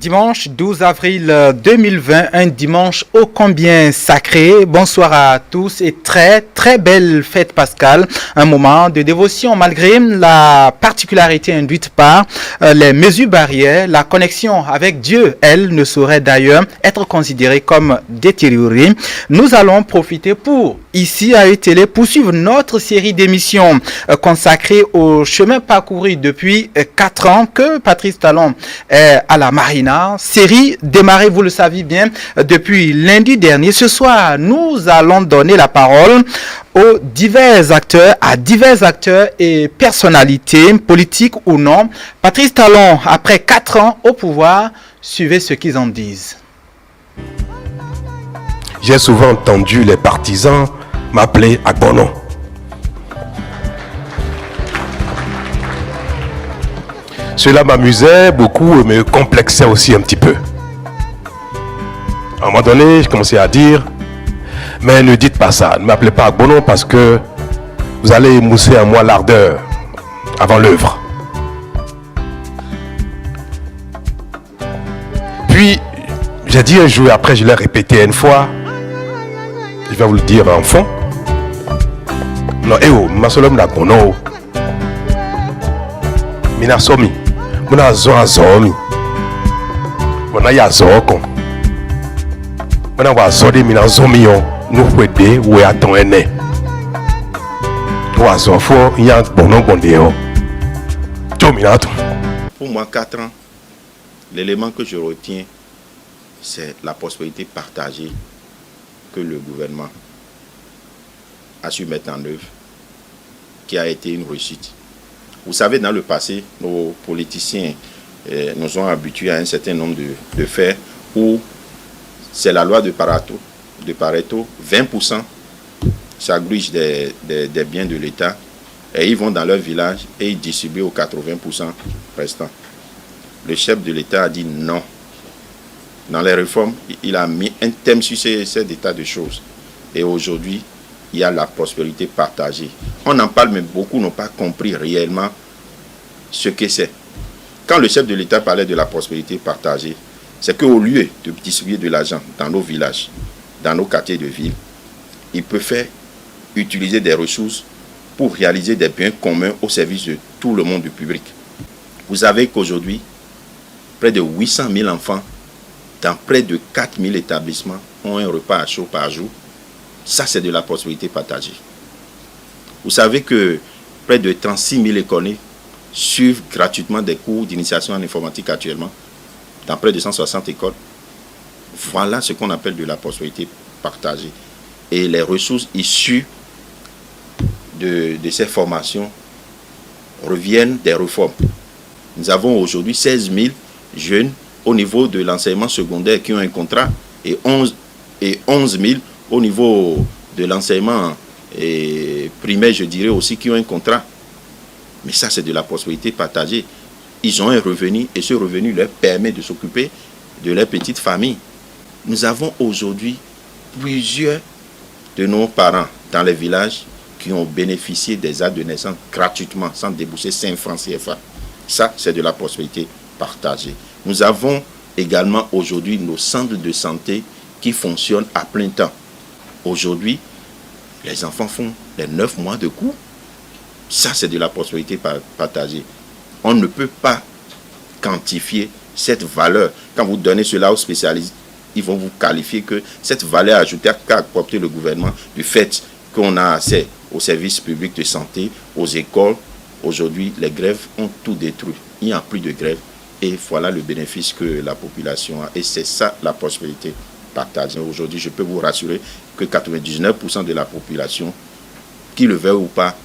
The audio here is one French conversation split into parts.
dimanche 12 avril 2020, un dimanche ô combien sacré. Bonsoir à tous et très belle fête pascale. Un moment de dévotion malgré la particularité induite par les mesures barrières. La connexion avec Dieu, elle, ne saurait d'ailleurs être considérée comme détériorée. Nous allons profiter pour, ici à ETélé, poursuivre notre série d'émissions consacrée au chemin parcouru depuis 4 ans que Patrice Talon est à la Marina. Série démarrée, vous le savez bien, depuis lundi dernier. Ce soir, nous allons donner la parole aux divers acteurs, et personnalités, politiques ou non. Patrice Talon, après 4 ans au pouvoir, suivez ce qu'ils en disent. J'ai souvent entendu les partisans m'appeler Agbono. Cela m'amusait beaucoup et me complexait aussi un petit peu. À un moment donné, je commençais à dire, mais ne dites pas ça, ne m'appelez pas Agbono parce que vous allez émousser à moi l'ardeur avant l'œuvre. Puis, j'ai dit un jour, après je l'ai répété une fois, je vais vous le dire en fond. Non, masolom d'Agbono. Mina somi. Muna zo azomi. Muna ya zoko. Muna wa zode mina zomi yo. Nou fwede we aton ene. Wa zofo ya bono bonde yo. Pour moi, 4 ans, l'élément que je retiens, c'est la prospérité partagée que le gouvernement a su mettre en œuvre, qui a été une réussite. Vous savez, dans le passé, nos politiciens nous ont habitués à un certain nombre de faits où c'est la loi de Pareto, 20% s'agrugent des biens de l'État et ils vont dans leur village et ils distribuent aux 80% restants. Le chef de l'État a dit non. Dans les réformes, il a mis un thème sur cet état de choses. Et aujourd'hui, il y a la prospérité partagée. On en parle, mais beaucoup n'ont pas compris réellement ce que c'est. Quand le chef de l'État parlait de la prospérité partagée, c'est qu'au lieu de distribuer de l'argent dans nos villages, dans nos quartiers de ville, il peut faire utiliser des ressources pour réaliser des biens communs au service de tout le monde du public. Vous savez qu'aujourd'hui, près de 800 000 enfants dans près de 4 000 établissements ont un repas à chaud par jour. Ça, c'est de la prospérité partagée. Vous savez que près de 36 000 écoliers suivent gratuitement des cours d'initiation en informatique actuellement dans près de 160 écoles. Voilà ce qu'on appelle de la prospérité partagée. Et les ressources issues de ces formations reviennent des réformes. Nous avons aujourd'hui 16 000 jeunes au niveau de l'enseignement secondaire qui ont un contrat et 11 000 au niveau de l'enseignement primaire, je dirais aussi, qui ont un contrat. Mais ça, c'est de la prospérité partagée. Ils ont un revenu et ce revenu leur permet de s'occuper de leur petite famille. Nous avons aujourd'hui plusieurs de nos parents dans les villages qui ont bénéficié des aides de naissance gratuitement, sans débourser 5 francs CFA. Ça, c'est de la prospérité partagée. Nous avons également aujourd'hui nos centres de santé qui fonctionnent à plein temps. Aujourd'hui, les enfants font les 9 mois de cours. Ça, c'est de la prospérité partagée. On ne peut pas quantifier cette valeur. Quand vous donnez cela aux spécialistes, ils vont vous qualifier que cette valeur ajoutée qu'a apporté le gouvernement du fait qu'on a accès aux services publics de santé, aux écoles. Aujourd'hui, les grèves ont tout détruit. Il n'y a plus de grève. Et voilà le bénéfice que la population a. Et c'est ça la prospérité partagée. Aujourd'hui, je peux vous rassurer que 99% de la population, qui le veut ou pas,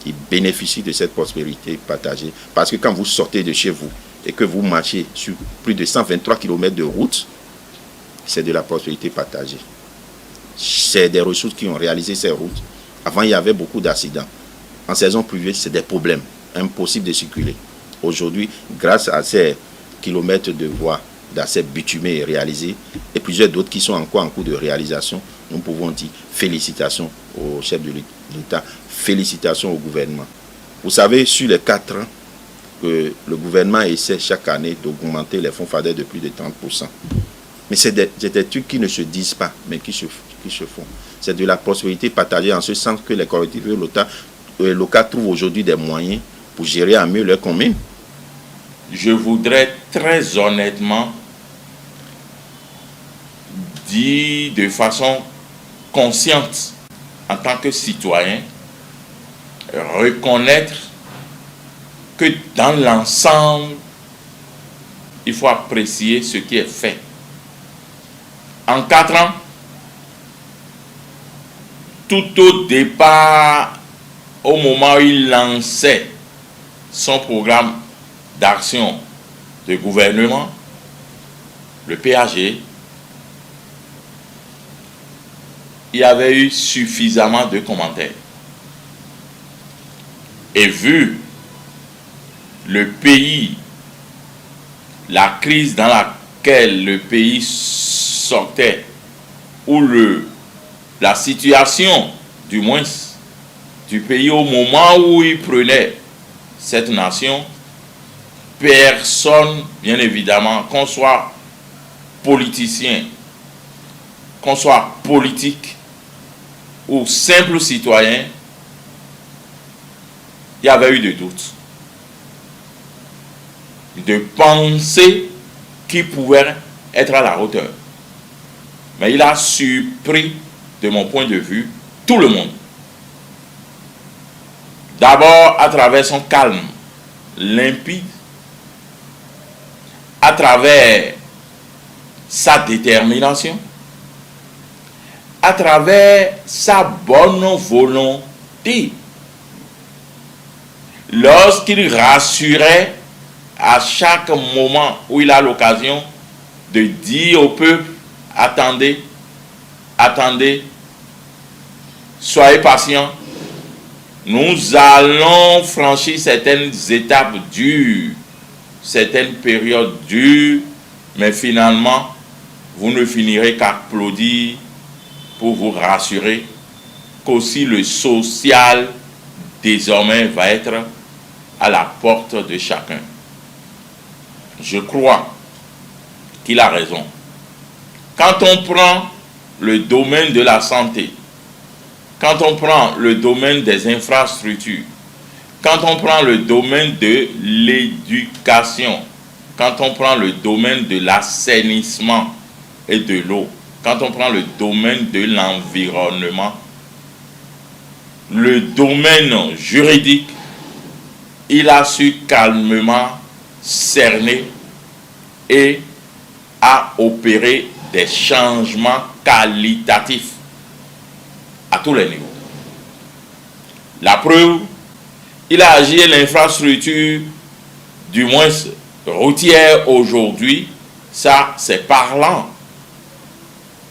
qui bénéficie de cette prospérité partagée. Parce que quand vous sortez de chez vous et que vous marchez sur plus de 123 km de route, c'est de la prospérité partagée. C'est des ressources qui ont réalisé ces routes. Avant, il y avait beaucoup d'accidents. En saison pluvieuse, c'est des problèmes. Impossible de circuler. Aujourd'hui, grâce à ces kilomètres de voies d'accès bitumés et réalisés, et plusieurs d'autres qui sont encore en cours de réalisation, nous pouvons dire félicitations au chef de l'État, félicitations au gouvernement. Vous savez, sur les 4 ans, que le gouvernement essaie chaque année d'augmenter les fonds FADER de plus de 30%. Mais c'est des trucs qui ne se disent pas, mais qui se font. C'est de la prospérité partagée en ce sens que les collectivités locales trouvent aujourd'hui des moyens pour gérer à mieux leurs communes. Je voudrais très honnêtement dire de façon consciente, en tant que citoyen, reconnaître que dans l'ensemble, il faut apprécier ce qui est fait. En 4 ans, tout au départ, au moment où il lançait son programme d'action de gouvernement, le PAG, il y avait eu suffisamment de commentaires. Et vu le pays, la crise dans laquelle le pays sortait, ou la situation, du moins, du pays au moment où il prenait cette nation, personne, bien évidemment, qu'on soit politicien, qu'on soit politique ou simple citoyen, il y avait eu des doutes, de penser qu'il pouvait être à la hauteur. Mais il a surpris, de mon point de vue, tout le monde. D'abord à travers son calme limpide, à travers sa détermination, à travers sa bonne volonté. Lorsqu'il rassurait à chaque moment où il a l'occasion de dire au peuple, attendez, attendez, soyez patients, nous allons franchir certaines étapes dures, certaines périodes dures, mais finalement, vous ne finirez qu'applaudir pour vous rassurer qu'aussi le social désormais va être à la porte de chacun. Je crois qu'il a raison. Quand on prend le domaine de la santé, quand on prend le domaine des infrastructures, quand on prend le domaine de l'éducation, quand on prend le domaine de l'assainissement et de l'eau, quand on prend le domaine de l'environnement, le domaine juridique, il a su calmement cerner et a opéré des changements qualitatifs à tous les niveaux. La preuve, il a agi l'infrastructure, du moins routière aujourd'hui, ça c'est parlant.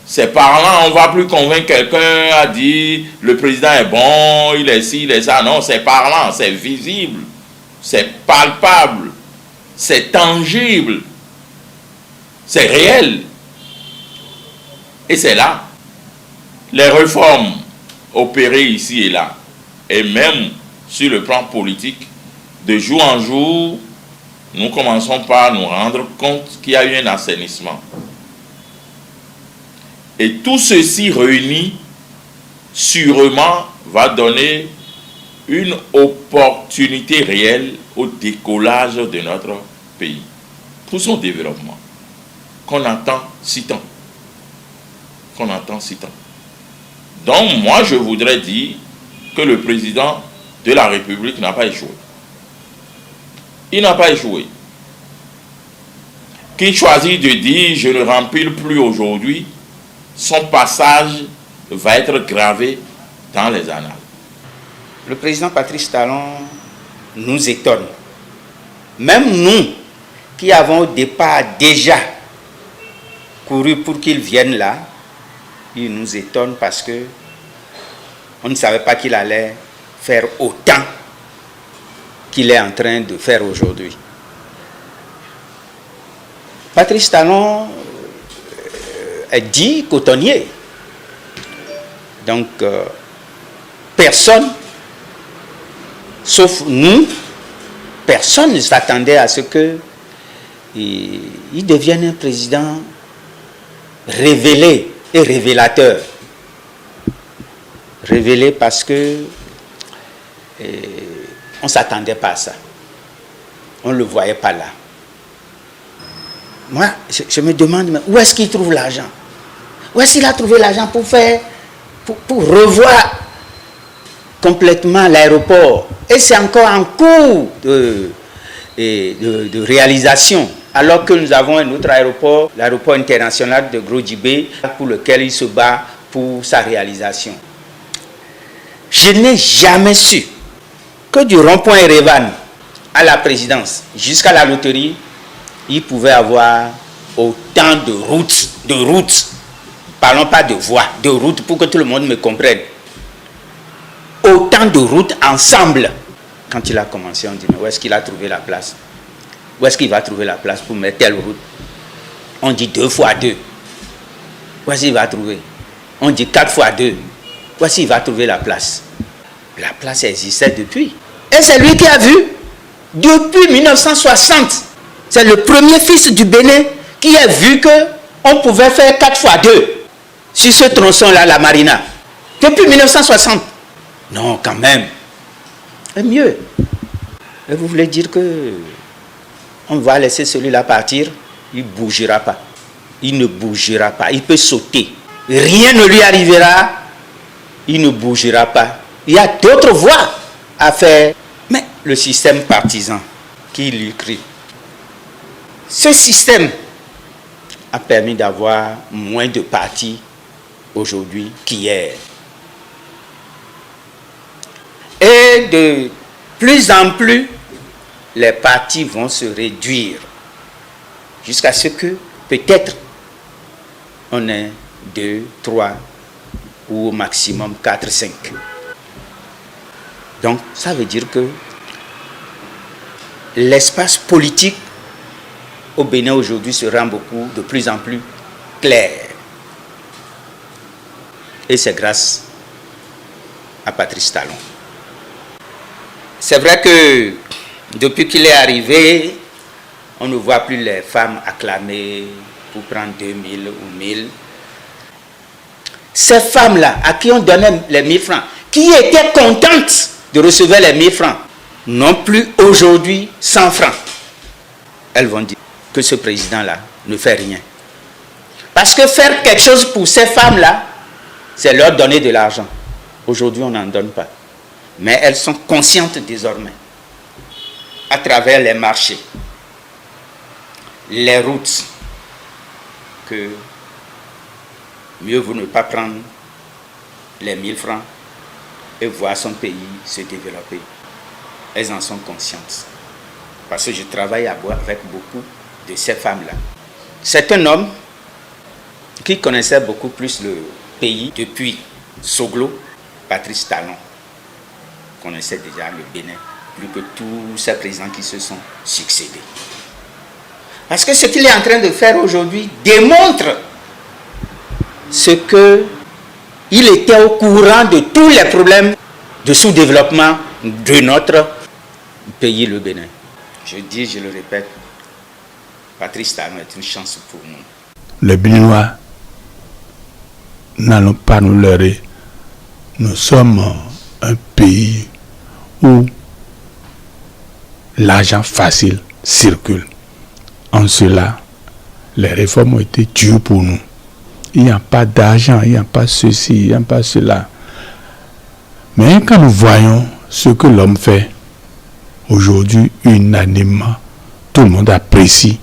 C'est parlant, on ne va plus convaincre quelqu'un à dire le président est bon, il est ci, il est ça. Non, c'est parlant, c'est visible, c'est palpable, c'est tangible, c'est réel. Et c'est là, les réformes opérées ici et là, et même sur le plan politique, de jour en jour, nous commençons par nous rendre compte qu'il y a eu un assainissement. Et tout ceci réuni, sûrement, va donner une opportunité réelle au décollage de notre pays, pour son développement, qu'on entend si tant. Donc, moi, je voudrais dire que le président de la République n'a pas échoué. Il n'a pas échoué. Qu'il choisit de dire « je ne remplis plus aujourd'hui », son passage va être gravé dans les annales. Le président Patrice Talon nous étonne. Même nous, qui avons au départ déjà couru pour qu'il vienne là, il nous étonne parce que on ne savait pas qu'il allait faire autant qu'il est en train de faire aujourd'hui. Patrice Talon est dit cotonnier. Donc, personne, sauf nous, personne ne s'attendait à ce que il devienne un président révélé et révélateur. Révélé parce que on ne s'attendait pas à ça. On ne le voyait pas là. Moi, je me demande, mais où est-ce qu'il trouve l'argent? Où est-ce qu'il a trouvé l'argent pour revoir complètement l'aéroport? Et c'est encore en cours de réalisation. Alors que nous avons un autre aéroport, l'aéroport international de Gros-Djibé, pour lequel il se bat pour sa réalisation. Je n'ai jamais su que du rond-point Erevan à la présidence jusqu'à la loterie, il pouvait avoir autant de routes, parlons pas de voies, de routes pour que tout le monde me comprenne. Autant de routes ensemble. Quand il a commencé, on dit, mais où est-ce qu'il a trouvé la place? Où est-ce qu'il va trouver la place pour mettre telle route? On dit 2 fois 2. Où est-ce qu'il va trouver? On dit 4 fois 2. Où est-ce qu'il va trouver la place? La place existait depuis. Et c'est lui qui a vu, depuis 1960, c'est le premier fils du Bénin qui a vu qu'on pouvait faire 4 fois 2 sur ce tronçon-là, la Marina. Depuis 1960. Non, quand même. Et mieux. Et vous voulez dire que on va laisser celui-là partir? Il ne bougera pas. Il ne bougera pas. Il peut sauter. Rien ne lui arrivera. Il ne bougera pas. Il y a d'autres voies à faire. Mais le système partisan qui lui crie, ce système a permis d'avoir moins de partis aujourd'hui qu'hier. Et de plus en plus, les partis vont se réduire jusqu'à ce que peut-être on ait 2, 3 ou au maximum 4, 5. Donc ça veut dire que l'espace politique au Bénin aujourd'hui se rend de plus en plus clair. Et c'est grâce à Patrice Talon. C'est vrai que depuis qu'il est arrivé, on ne voit plus les femmes acclamer pour prendre 2000 ou 1000. Ces femmes-là, à qui on donnait les 1000 francs, qui étaient contentes de recevoir les 1000 francs, non plus aujourd'hui 100 francs. Elles vont dire que ce président-là ne fait rien. Parce que faire quelque chose pour ces femmes-là, c'est leur donner de l'argent. Aujourd'hui, on n'en donne pas. Mais elles sont conscientes désormais, à travers les marchés, les routes, que mieux vaut ne pas prendre les 1000 francs et voir son pays se développer. Elles en sont conscientes. Parce que je travaille avec beaucoup de ces femmes-là. C'est un homme qui connaissait beaucoup plus le pays depuis Soglo, Patrice Talon. Connaissait déjà le Bénin, plus que tous ces présidents qui se sont succédés. Parce que ce qu'il est en train de faire aujourd'hui démontre ce que il était au courant de tous les problèmes de sous-développement de notre pays, le Bénin. Je dis, je le répète, Patrice Talon est une chance pour nous. Les Béninois, n'allons pas nous leurrer. Nous sommes un pays où l'argent facile circule. En cela, les réformes ont été dures pour nous. Il n'y a pas d'argent, il n'y a pas ceci, il n'y a pas cela. Mais quand nous voyons ce que l'homme fait, aujourd'hui, unanimement, tout le monde apprécie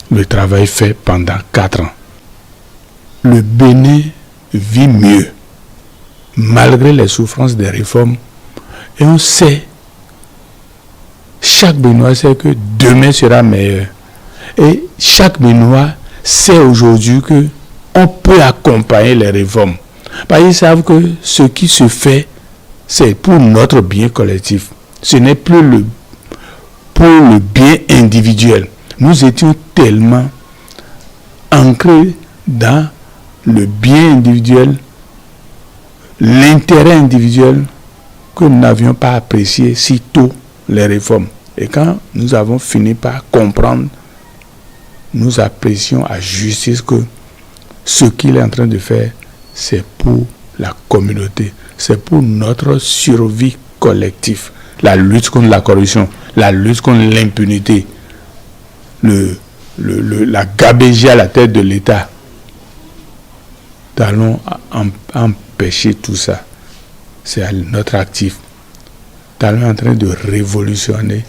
le travail fait pendant 4 ans. Le Bénin vit mieux, malgré les souffrances des réformes. Et on sait, chaque Béninois sait que demain sera meilleur. Et chaque Béninois sait aujourd'hui que on peut accompagner les réformes. Parce qu'ils savent que ce qui se fait, c'est pour notre bien collectif. Ce n'est plus pour le bien individuel. Nous étions tellement ancrés dans le bien individuel, l'intérêt individuel, que nous n'avions pas apprécié si tôt les réformes. Et quand nous avons fini par comprendre, nous apprécions à justice que ce qu'il est en train de faire, c'est pour la communauté, c'est pour notre survie collective, la lutte contre la corruption, la lutte contre l'impunité, la gabegie à la tête de l'État. Nous allons empêcher tout ça. C'est notre actif. Nous allons en train de révolutionner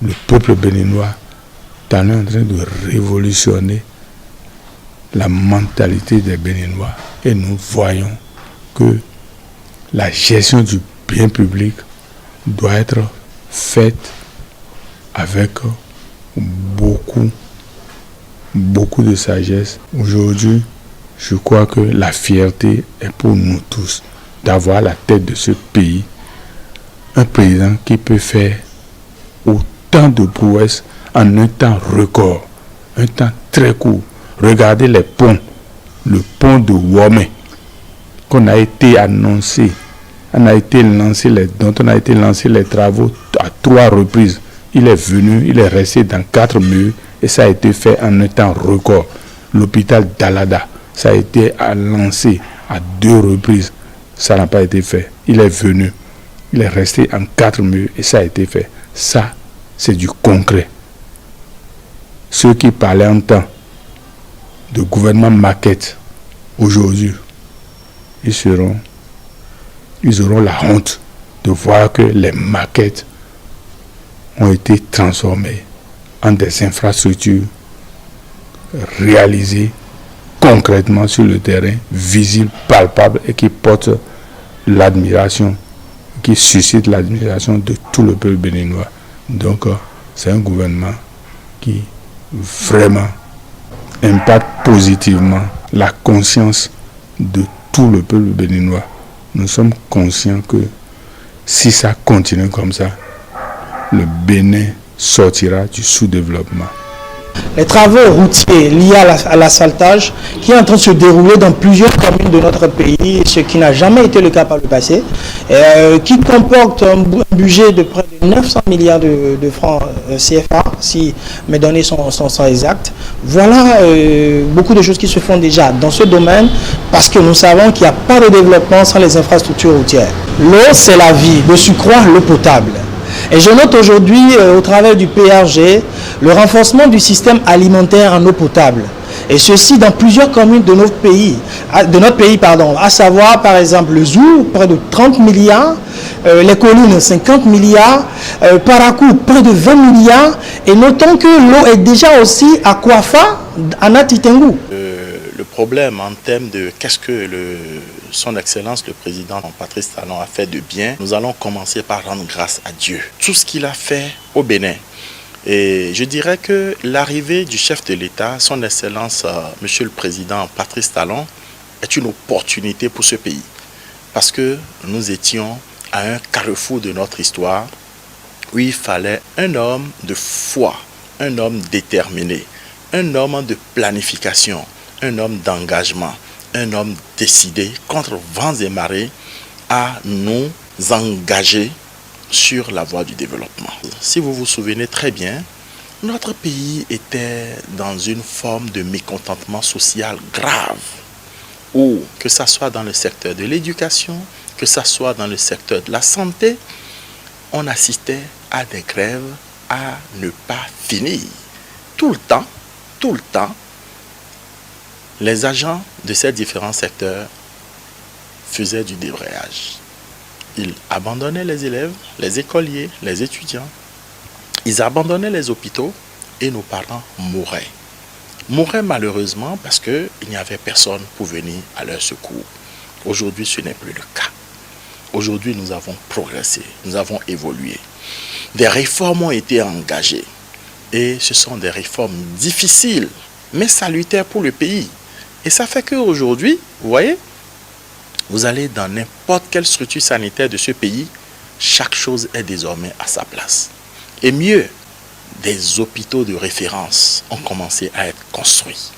le peuple béninois. Nous allons en train de révolutionner la mentalité des Béninois. Et nous voyons que la gestion du bien public doit être faite avec beaucoup de sagesse. Aujourd'hui, je crois que la fierté est pour nous tous d'avoir à la tête de ce pays un président qui peut faire autant de prouesses en un temps record, un temps très court. Regardez les ponts, le pont de Womé qu'on a été annoncé, dont on a été lancé les travaux à 3 reprises. Il est venu, il est resté dans 4 murs et ça a été fait en un temps record. L'hôpital d'Alada, ça a été lancé à 2 reprises, ça n'a pas été fait. Il est venu, il est resté en 4 murs et ça a été fait. Ça, c'est du concret. Ceux qui parlaient en temps de gouvernement maquette, aujourd'hui, ils auront la honte de voir que les maquettes ont été transformées en des infrastructures réalisées concrètement sur le terrain, visibles, palpables et qui portent l'admiration, qui suscitent l'admiration de tout le peuple béninois. Donc, c'est un gouvernement qui vraiment impacte positivement la conscience de tout le peuple béninois. Nous sommes conscients que si ça continue comme ça, le Bénin sortira du sous-développement. Les travaux routiers liés à l'asphaltage qui est en train de se dérouler dans plusieurs communes de notre pays, ce qui n'a jamais été le cas par le passé, qui comporte un budget de près de 900 milliards de francs CFA, si mes données sont exactes. Voilà beaucoup de choses qui se font déjà dans ce domaine parce que nous savons qu'il n'y a pas de développement sans les infrastructures routières. L'eau, c'est la vie, de surcroît l'eau potable. Et je note aujourd'hui, au travers du PRG, le renforcement du système alimentaire en eau potable. Et ceci dans plusieurs communes de notre pays, à savoir par exemple le Zou, près de 30 milliards, les collines 50 milliards, Parakou près de 20 milliards. Et notons que l'eau est déjà aussi à Kouafa, à Natitengu. Le problème en termes de qu'est-ce que son Excellence le Président Patrice Talon a fait de bien, nous allons commencer par rendre grâce à Dieu. Tout ce qu'il a fait au Bénin. Et je dirais que l'arrivée du chef de l'État, son Excellence Monsieur le Président Patrice Talon, est une opportunité pour ce pays. Parce que nous étions à un carrefour de notre histoire où il fallait un homme de foi, un homme déterminé, un homme de planification, un homme d'engagement, un homme décidé contre vents et marées à nous engager sur la voie du développement. Si vous vous souvenez très bien, notre pays était dans une forme de mécontentement social grave, où que ce soit dans le secteur de l'éducation, que ce soit dans le secteur de la santé, on assistait à des grèves à ne pas finir. Tout le temps, les agents de ces différents secteurs faisaient du débrayage. Ils abandonnaient les élèves, les écoliers, les étudiants. Ils abandonnaient les hôpitaux et nos parents mouraient. Mouraient malheureusement parce qu'il n'y avait personne pour venir à leur secours. Aujourd'hui, ce n'est plus le cas. Aujourd'hui, nous avons progressé, nous avons évolué. Des réformes ont été engagées. Et ce sont des réformes difficiles, mais salutaires pour le pays. Et ça fait qu'aujourd'hui, vous voyez, vous allez dans n'importe quelle structure sanitaire de ce pays, chaque chose est désormais à sa place. Et mieux, des hôpitaux de référence ont commencé à être construits.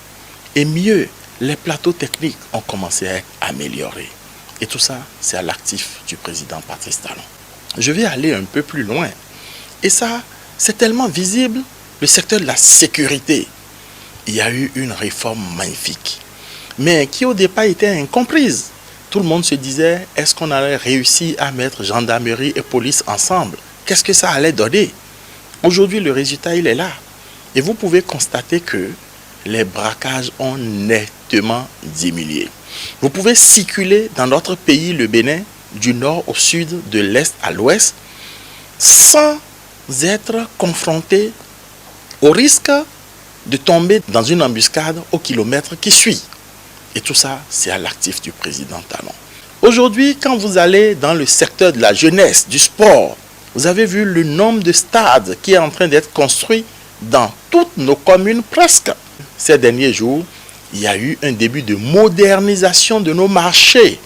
Et mieux, les plateaux techniques ont commencé à être améliorés. Et tout ça, c'est à l'actif du président Patrice Talon. Je vais aller un peu plus loin. Et ça, c'est tellement visible. Le secteur de la sécurité, il y a eu une réforme magnifique, mais qui au départ était incomprise. Tout le monde se disait, est-ce qu'on allait réussir à mettre gendarmerie et police ensemble? Qu'est-ce que ça allait donner? Aujourd'hui, le résultat, il est là. Et vous pouvez constater que les braquages ont nettement diminué. Vous pouvez circuler dans notre pays, le Bénin, du nord au sud, de l'est à l'ouest, sans être confronté au risque de tomber dans une embuscade au kilomètre qui suit. Et tout ça, c'est à l'actif du président Talon. Aujourd'hui, quand vous allez dans le secteur de la jeunesse, du sport, vous avez vu le nombre de stades qui est en train d'être construit dans toutes nos communes presque. Ces derniers jours, il y a eu un début de modernisation de nos marchés.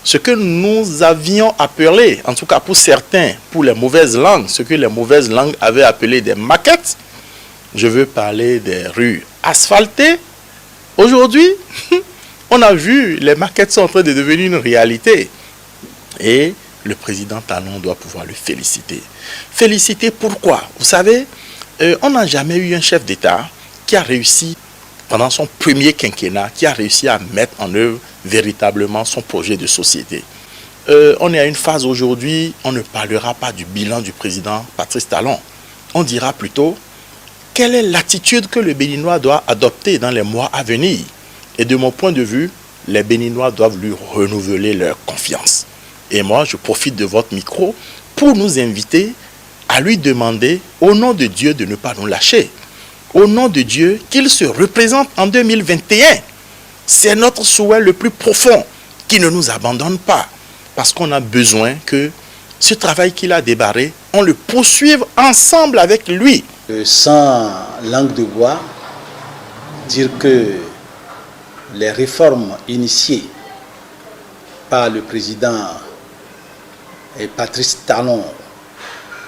Ce que nous avions appelé, en tout cas pour certains, pour les mauvaises langues, ce que les mauvaises langues avaient appelé des maquettes, je veux parler des rues asphaltées. Aujourd'hui, on a vu, les maquettes sont en train de devenir une réalité. Et le président Talon doit pouvoir le féliciter. Féliciter pourquoi? Vous savez, on n'a jamais eu un chef d'État qui a réussi, pendant son premier quinquennat, qui a réussi à mettre en œuvre véritablement son projet de société. On est à une phase aujourd'hui, on ne parlera pas du bilan du président Patrice Talon. On dira plutôt, quelle est l'attitude que le Béninois doit adopter dans les mois à venir? Et de mon point de vue, les Béninois doivent lui renouveler leur confiance. Et moi, je profite de votre micro pour nous inviter à lui demander, au nom de Dieu, de ne pas nous lâcher. Au nom de Dieu, qu'il se représente en 2021. C'est notre souhait le plus profond, qu'il ne nous abandonne pas. Parce qu'on a besoin que ce travail qu'il a débarré, on le poursuive ensemble avec lui. Sans langue de bois, dire que les réformes initiées par le président Patrice Talon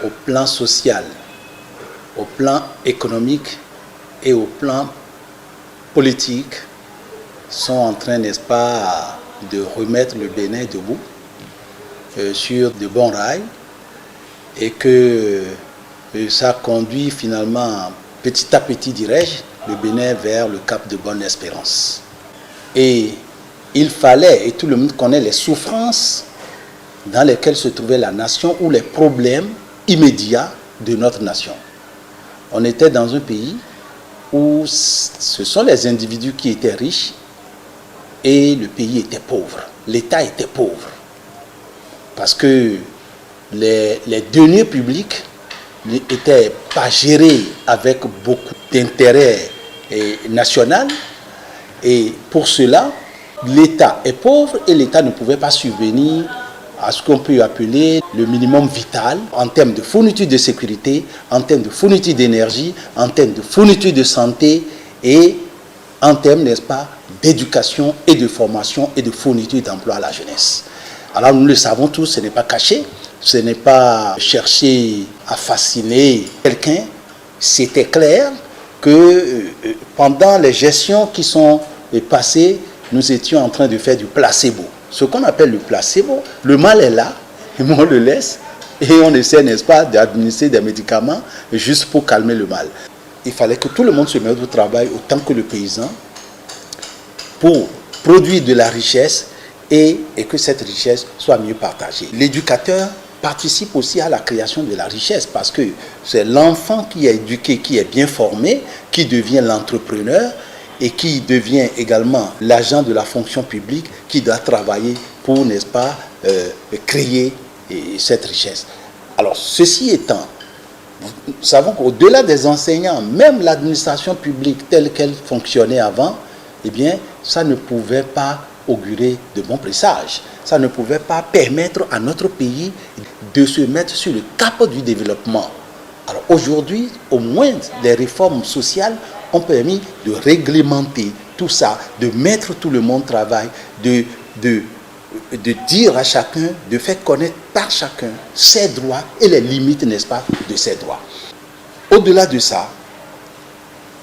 au plan social, au plan économique et au plan politique sont en train, n'est-ce pas, de remettre le Bénin debout sur de bons rails et que ça conduit finalement petit à petit, dirais-je, le Bénin vers le cap de Bonne Espérance. Et il fallait, et tout le monde connaît les souffrances dans lesquelles se trouvait la nation ou les problèmes immédiats de notre nation. On était dans un pays où ce sont les individus qui étaient riches et le pays était pauvre. L'État était pauvre. Parce que les deniers publics n'étaient pas gérés avec beaucoup d'intérêt national. Et pour cela, l'État est pauvre et l'État ne pouvait pas subvenir à ce qu'on peut appeler le minimum vital en termes de fourniture de sécurité, en termes de fourniture d'énergie, en termes de fourniture de santé et en termes, n'est-ce pas, d'éducation et de formation et de fourniture d'emploi à la jeunesse. Alors nous le savons tous, ce n'est pas caché, ce n'est pas chercher à fasciner quelqu'un. C'était clair que pendant les gestions qui sont passées, nous étions en train de faire du placebo. Ce qu'on appelle le placebo, le mal est là, et on le laisse, et on essaie, n'est-ce pas, d'administrer des médicaments juste pour calmer le mal. Il fallait que tout le monde se mette au travail autant que le paysan pour produire de la richesse et que cette richesse soit mieux partagée. L'éducateur participe aussi à la création de la richesse parce que c'est l'enfant qui est éduqué, qui est bien formé, qui devient l'entrepreneur et qui devient également l'agent de la fonction publique qui doit travailler pour, n'est-ce pas, créer cette richesse. Alors, ceci étant, nous savons qu'au-delà des enseignants, même l'administration publique telle qu'elle fonctionnait avant, eh bien, ça ne pouvait pas augurer de bons présages. Ça ne pouvait pas permettre à notre pays de se mettre sur le cap du développement. Alors aujourd'hui, au moins, les réformes sociales ont permis de réglementer tout ça, de mettre tout le monde au travail, de dire à chacun, de faire connaître par chacun ses droits et les limites, n'est-ce pas, de ses droits. Au-delà de ça,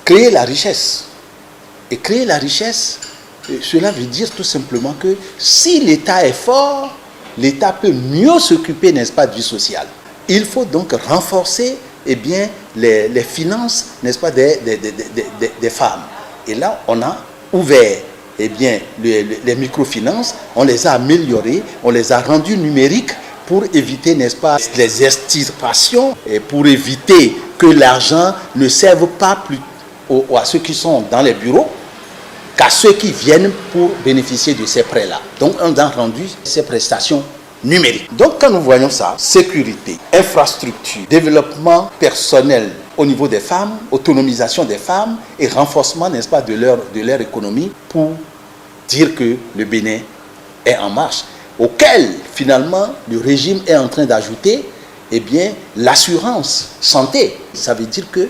créer la richesse. Et créer la richesse, cela veut dire tout simplement que si l'État est fort, l'État peut mieux s'occuper, n'est-ce pas, du social. Il faut donc renforcer les finances, n'est-ce pas, des femmes. Et là, on a ouvert les microfinances, on les a améliorées, on les a rendues numériques pour éviter, n'est-ce pas, les extirpations et pour éviter que l'argent ne serve pas plus à ceux qui sont dans les bureaux qu'à ceux qui viennent pour bénéficier de ces prêts-là. Donc, on a rendu ces prestations numériques. Donc, quand nous voyons ça, sécurité, infrastructure, développement personnel au niveau des femmes, autonomisation des femmes et renforcement, n'est-ce pas, de leur économie pour dire que le Bénin est en marche, auquel, finalement, le régime est en train d'ajouter, l'assurance santé. Ça veut dire que,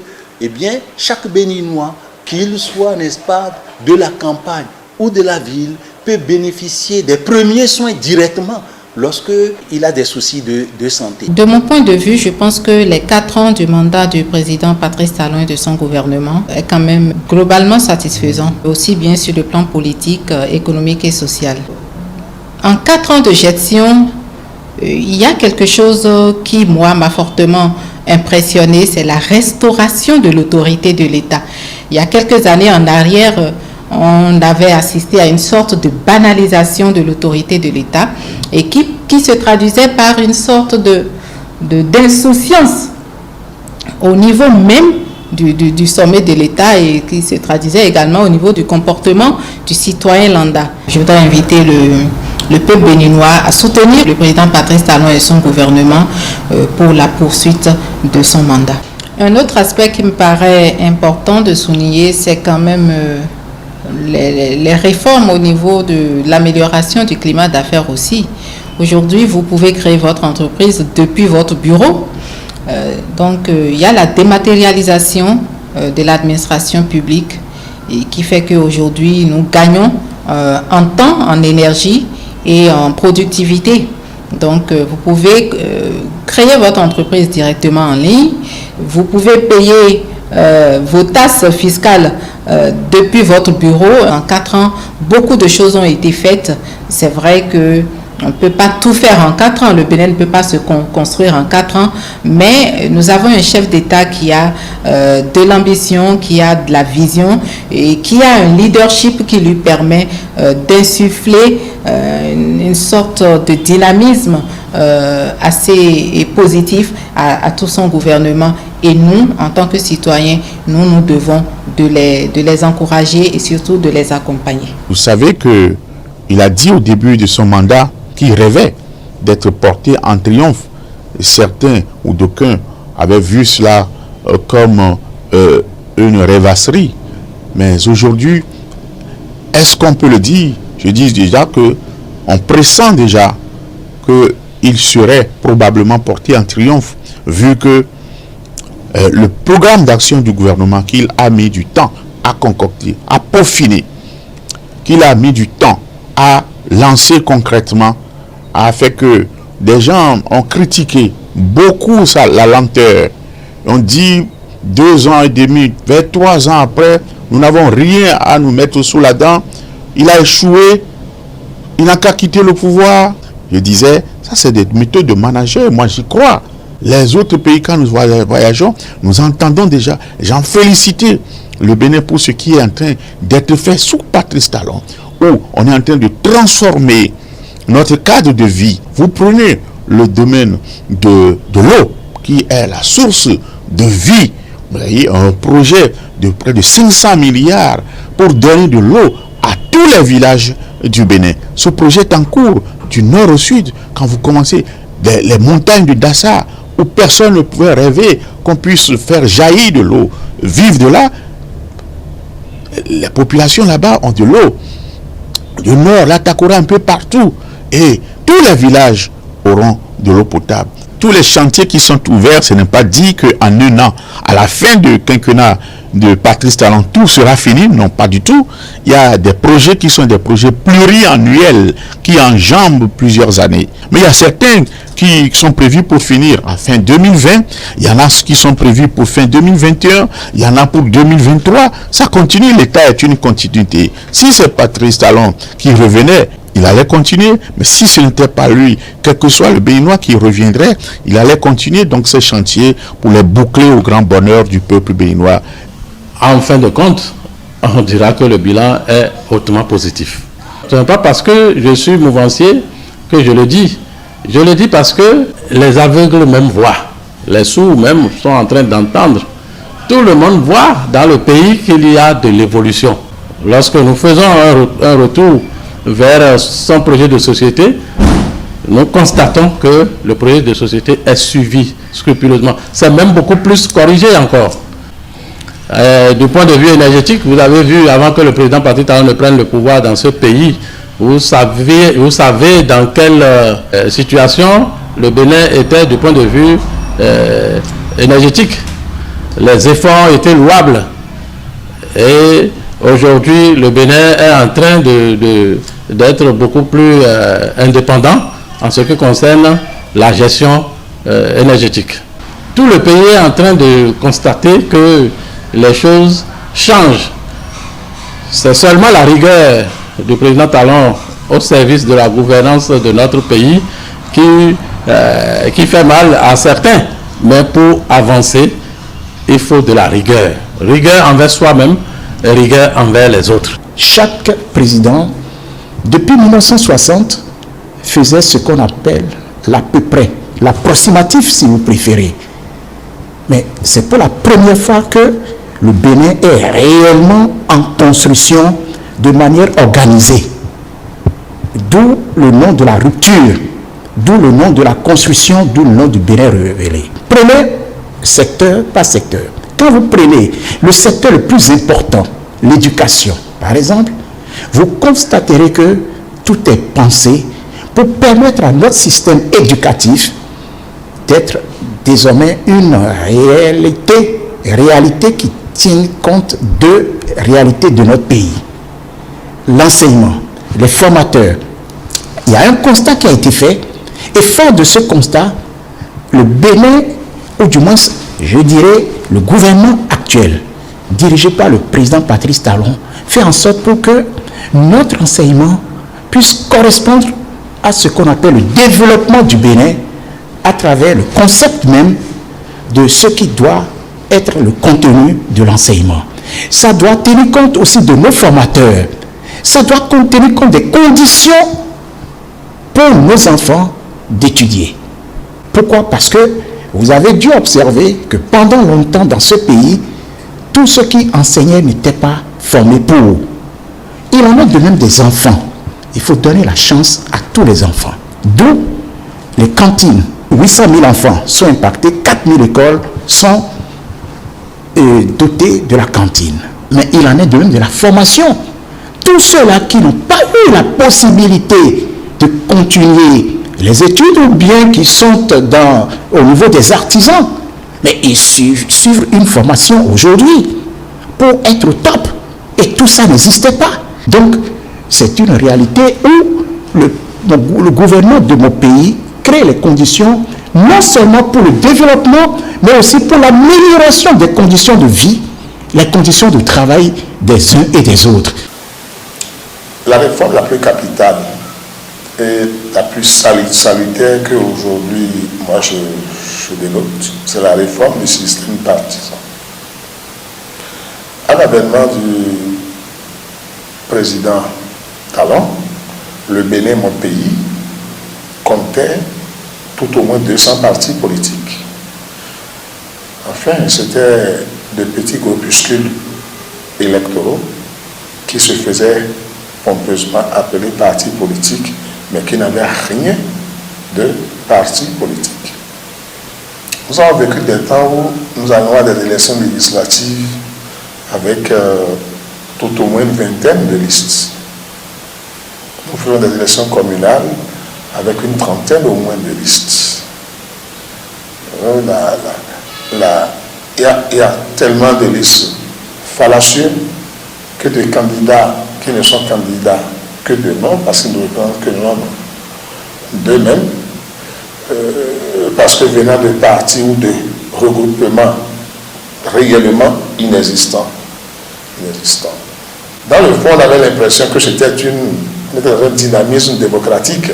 chaque Béninois, qu'il soit, n'est-ce pas, de la campagne ou de la ville, peut bénéficier des premiers soins directement lorsqu'il a des soucis de santé. De mon point de vue, je pense que les 4 ans du mandat du président Patrice Talon et de son gouvernement est quand même globalement satisfaisant, aussi bien sur le plan politique, économique et social. En 4 ans de gestion, il y a quelque chose qui, moi, m'a fortement impressionné, c'est la restauration de l'autorité de l'État. Il y a quelques années en arrière, on avait assisté à une sorte de banalisation de l'autorité de l'État et qui se traduisait par une sorte d'insouciance au niveau même du sommet de l'État et qui se traduisait également au niveau du comportement du citoyen lambda. Je voudrais inviter le peuple béninois à soutenir le président Patrice Talon et son gouvernement pour la poursuite de son mandat. Un autre aspect qui me paraît important de souligner, c'est quand même les réformes au niveau de l'amélioration du climat d'affaires aussi. Aujourd'hui, vous pouvez créer votre entreprise depuis votre bureau. Donc, il y a la dématérialisation de l'administration publique et qui fait qu'aujourd'hui, nous gagnons en temps, en énergie et en productivité. Donc, vous pouvez créer votre entreprise directement en ligne. Vous pouvez payer vos tasses fiscales depuis votre bureau. En 4 ans, beaucoup de choses ont été faites. C'est vrai que on ne peut pas tout faire en 4 ans. Le Bénin ne peut pas se construire en 4 ans. Mais nous avons un chef d'État qui a de l'ambition, qui a de la vision et qui a un leadership qui lui permet d'insuffler une sorte de dynamisme assez positif à tout son gouvernement. Et nous, en tant que citoyens, nous devons de les encourager et surtout de les accompagner. Vous savez qu'il a dit au début de son mandat qu'il rêvait d'être porté en triomphe. Et certains ou d'aucuns avaient vu cela comme une rêvasserie. Mais aujourd'hui, est-ce qu'on peut le dire? Je dis déjà qu'on pressent déjà qu'il serait probablement porté en triomphe, vu que le programme d'action du gouvernement qu'il a mis du temps à concocter, à peaufiner, qu'il a mis du temps à lancer concrètement, a fait que des gens ont critiqué beaucoup la lenteur. On dit 2 ans et demi, vers 3 ans après, nous n'avons rien à nous mettre sous la dent. Il a échoué, il n'a qu'à quitter le pouvoir. Je disais, ça c'est des méthodes de manager, moi j'y crois. Les autres pays, quand nous voyageons, nous entendons déjà, j'en félicite le Bénin pour ce qui est en train d'être fait sous Patrice Talon, où on est en train de transformer notre cadre de vie. Vous prenez le domaine de l'eau, qui est la source de vie. Vous voyez, un projet de près de 500 milliards pour donner de l'eau à tous les villages du Bénin. Ce projet est en cours du nord au sud. Quand vous commencez les montagnes de Dassa, où personne ne pouvait rêver qu'on puisse faire jaillir de l'eau, vivre de là, les populations là-bas ont de l'eau. Du nord, la Takora, un peu partout. Et tous les villages auront de l'eau potable. Tous les chantiers qui sont ouverts, ce n'est pas dit qu'en 1 an, à la fin du quinquennat de Patrice Talon, tout sera fini. Non, pas du tout. Il y a des projets qui sont des projets pluriannuels qui enjambent plusieurs années. Mais il y a certains qui sont prévus pour finir en fin 2020. Il y en a qui sont prévus pour fin 2021. Il y en a pour 2023. Ça continue. L'État est une continuité. Si c'est Patrice Talon qui revenait, il allait continuer. Mais si ce n'était pas lui, quel que soit le Béninois qui reviendrait, il allait continuer donc ce chantier pour les boucler au grand bonheur du peuple béninois. En fin de compte, on dira que le bilan est hautement positif. Ce n'est pas parce que je suis mouvancier que je le dis. Je le dis parce que les aveugles même voient. Les sourds même sont en train d'entendre. Tout le monde voit dans le pays qu'il y a de l'évolution. Lorsque nous faisons un retour vers son projet de société, nous constatons que le projet de société est suivi scrupuleusement. C'est même beaucoup plus corrigé encore. Du point de vue énergétique, vous avez vu, avant que le président Patrice Talon ne prenne le pouvoir dans ce pays, vous savez dans quelle situation le Bénin était du point de vue énergétique. Les efforts étaient louables. Et aujourd'hui, le Bénin est en train d'être beaucoup plus indépendant en ce qui concerne la gestion énergétique. Tout le pays est en train de constater que les choses changent. C'est seulement la rigueur du président Talon au service de la gouvernance de notre pays qui fait mal à certains. Mais pour avancer, il faut de la rigueur. Rigueur envers soi-même et rigueur envers les autres. Chaque président, depuis 1960, faisait ce qu'on appelle l'à peu près, l'approximatif si vous préférez. Mais c'est pour la première fois que le Bénin est réellement en construction de manière organisée. D'où le nom de la rupture, d'où le nom de la construction, d'où le nom du Bénin révélé. Prenez secteur par secteur. Quand vous prenez le secteur le plus important, l'éducation, par exemple, vous constaterez que tout est pensé pour permettre à notre système éducatif d'être désormais une réalité qui tient compte de la réalité de notre pays. L'enseignement, les formateurs. Il y a un constat qui a été fait, et fort de ce constat, le Bénin, ou du moins, je dirais, le gouvernement actuel, dirigé par le président Patrice Talon, fait en sorte pour que notre enseignement puisse correspondre à ce qu'on appelle le développement du Bénin à travers le concept même de ce qui doit être le contenu de l'enseignement. Ça doit tenir compte aussi de nos formateurs. Ça doit tenir compte des conditions pour nos enfants d'étudier. Pourquoi? Parce que vous avez dû observer que pendant longtemps dans ce pays, tous ceux qui enseignaient n'étaient pas formés pour. Il en est de même des enfants. Il faut donner la chance à tous les enfants. D'où les cantines. 800 000 enfants sont impactés, 4 000 écoles sont dotées de la cantine. Mais il en est de même de la formation. Tous ceux-là qui n'ont pas eu la possibilité de continuer les études ou bien qui sont au niveau des artisans, mais ils suivent une formation aujourd'hui pour être au top. Et tout ça n'existait pas. Donc, c'est une réalité où le gouvernement de mon pays crée les conditions non seulement pour le développement, mais aussi pour l'amélioration des conditions de vie, les conditions de travail des uns et des autres. La réforme la plus capitale et la plus salutaire qu'aujourd'hui, moi je dénote, c'est la réforme du système partisan. À l'avènement du président Talon, le Bénin, mon pays, comptait tout au moins 200 partis politiques. Enfin, c'était de petits groupuscules électoraux qui se faisaient pompeusement appeler partis politiques, mais qui n'avaient rien de parti politique. Nous avons vécu des temps où nous allons à des élections législatives avec tout au moins une vingtaine de listes. Nous faisons des élections communales avec une trentaine au moins de listes. Il y a tellement de listes fallacieuses que de candidats qui ne sont candidats que de nom, parce qu'ils ne représentent que le nom d'eux-mêmes, parce que venant de partis ou de regroupements réellement inexistants. Dans le fond, on avait l'impression que c'était une on est dans un dynamisme démocratique.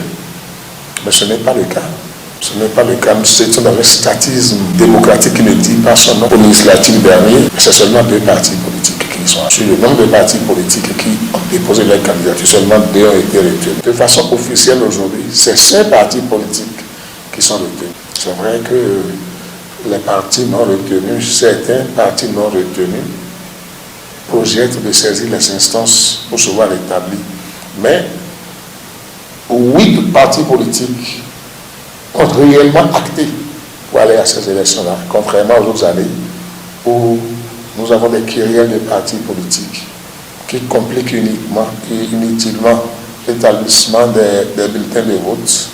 Mais ce n'est pas le cas. Ce n'est pas le cas. Nous sommes dans un statisme démocratique qui ne dit pas son nom. Au législatif dernier, c'est seulement 2 partis politiques qui sont. Sur le nombre de partis politiques qui ont déposé leur candidature, seulement 2 ont été retenus. De façon officielle aujourd'hui, c'est ces partis politiques qui sont retenus. C'est vrai que les partis non retenus, certains partis non retenus, projettent de saisir les instances pour se voir établis. Mais 8 partis politiques ont réellement acté pour aller à ces élections-là, contrairement aux autres années où nous avons des kyrielles de partis politiques qui compliquent uniquement et inutilement l'établissement des bulletins de vote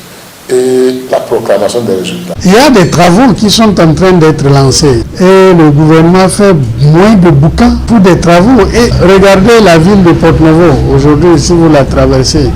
et la proclamation des résultats. Il y a des travaux qui sont en train d'être lancés et le gouvernement fait moins de bouquins pour des travaux. Et regardez la ville de Porto-Novo, aujourd'hui, si vous la traversez,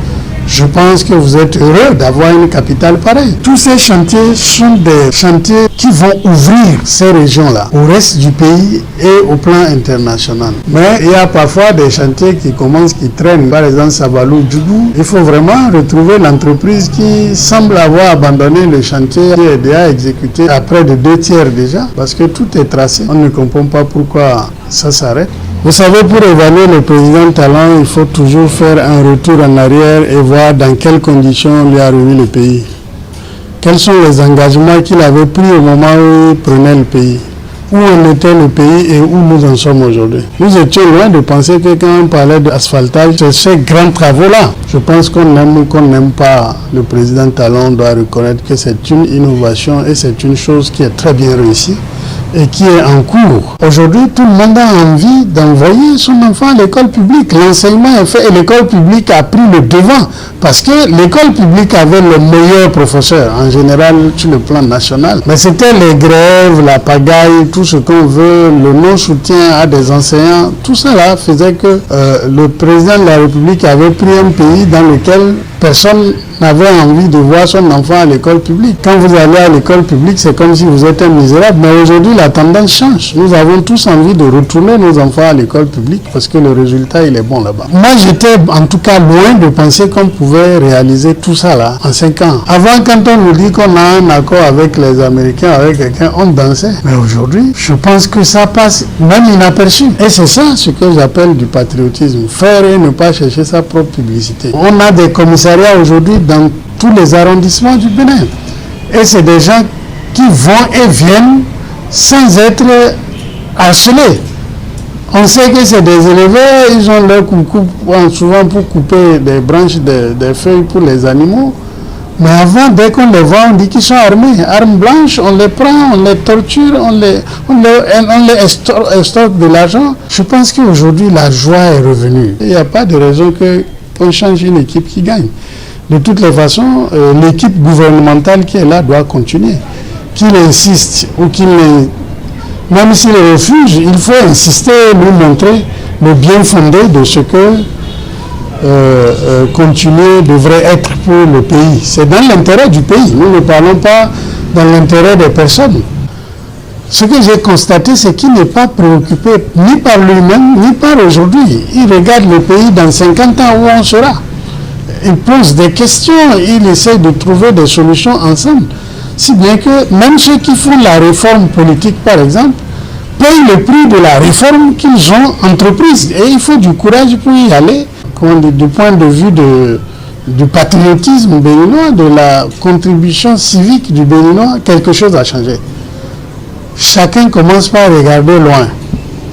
je pense que vous êtes heureux d'avoir une capitale pareille. Tous ces chantiers sont des chantiers qui vont ouvrir ces régions-là au reste du pays et au plan international. Mais il y a parfois des chantiers qui commencent, qui traînent. Par exemple, Sabalou-Djougou. Il faut vraiment retrouver l'entreprise qui semble avoir abandonné le chantier qui est déjà exécuté à près de 2/3 déjà, parce que tout est tracé. On ne comprend pas pourquoi ça s'arrête. Vous savez, pour évaluer le président Talon, il faut toujours faire un retour en arrière et voir dans quelles conditions on lui a remis le pays. Quels sont les engagements qu'il avait pris au moment où il prenait le pays. Où en était le pays et où nous en sommes aujourd'hui. Nous étions loin de penser que quand on parlait d'asphaltage, c'est ces grands travaux-là. Je pense qu'on aime ou qu'on n'aime pas le président Talon, doit reconnaître que c'est une innovation et c'est une chose qui est très bien réussie et qui est en cours. Aujourd'hui, tout le monde a envie d'envoyer son enfant à l'école publique. L'enseignement est fait et l'école publique a pris le devant parce que l'école publique avait le meilleur professeur en général sur le plan national. Mais c'était les grèves, la pagaille, tout ce qu'on veut, le non-soutien à des enseignants, tout ça là faisait que le président de la République avait pris un pays dans lequel personne n'avait envie de voir son enfant à l'école publique. Quand vous allez à l'école publique, c'est comme si vous êtes un misérable. Mais aujourd'hui, la tendance change. Nous avons tous envie de retourner nos enfants à l'école publique parce que le résultat, il est bon là-bas. Moi, j'étais en tout cas loin de penser qu'on pouvait réaliser tout ça là en 5 ans. Avant, quand on nous dit qu'on a un accord avec les Américains, avec quelqu'un, on dansait. Mais aujourd'hui, je pense que ça passe même inaperçu. Et c'est ça ce que j'appelle du patriotisme. Faire et ne pas chercher sa propre publicité. On a des commissariats aujourd'hui dans tous les arrondissements du Bénin. Et c'est des gens qui vont et viennent sans être harcelés. On sait que c'est des éleveurs, ils ont leur coucou souvent pour couper des branches, des feuilles pour les animaux. Mais avant, dès qu'on les voit, on dit qu'ils sont armés. Armes blanches, on les prend, on les torture, on les extorque de l'argent. Je pense qu'aujourd'hui, la joie est revenue. Il n'y a pas de raison qu'on change une équipe qui gagne. De toutes les façons, l'équipe gouvernementale qui est là doit continuer. Qu'il insiste ou qu'il même s'il refuse, il faut insister et lui montrer le bien fondé de ce que continuer devrait être pour le pays. C'est dans l'intérêt du pays. Nous ne parlons pas dans l'intérêt des personnes. Ce que j'ai constaté, c'est qu'il n'est pas préoccupé ni par lui-même, ni par aujourd'hui. Il regarde le pays dans 50 ans où on sera. Il pose des questions, il essaie de trouver des solutions ensemble. Si bien que même ceux qui font la réforme politique, par exemple, payent le prix de la réforme qu'ils ont entreprise. Et il faut du courage pour y aller. Du point de vue du patriotisme béninois, de la contribution civique du Béninois, quelque chose a changé. Chacun commence par regarder loin.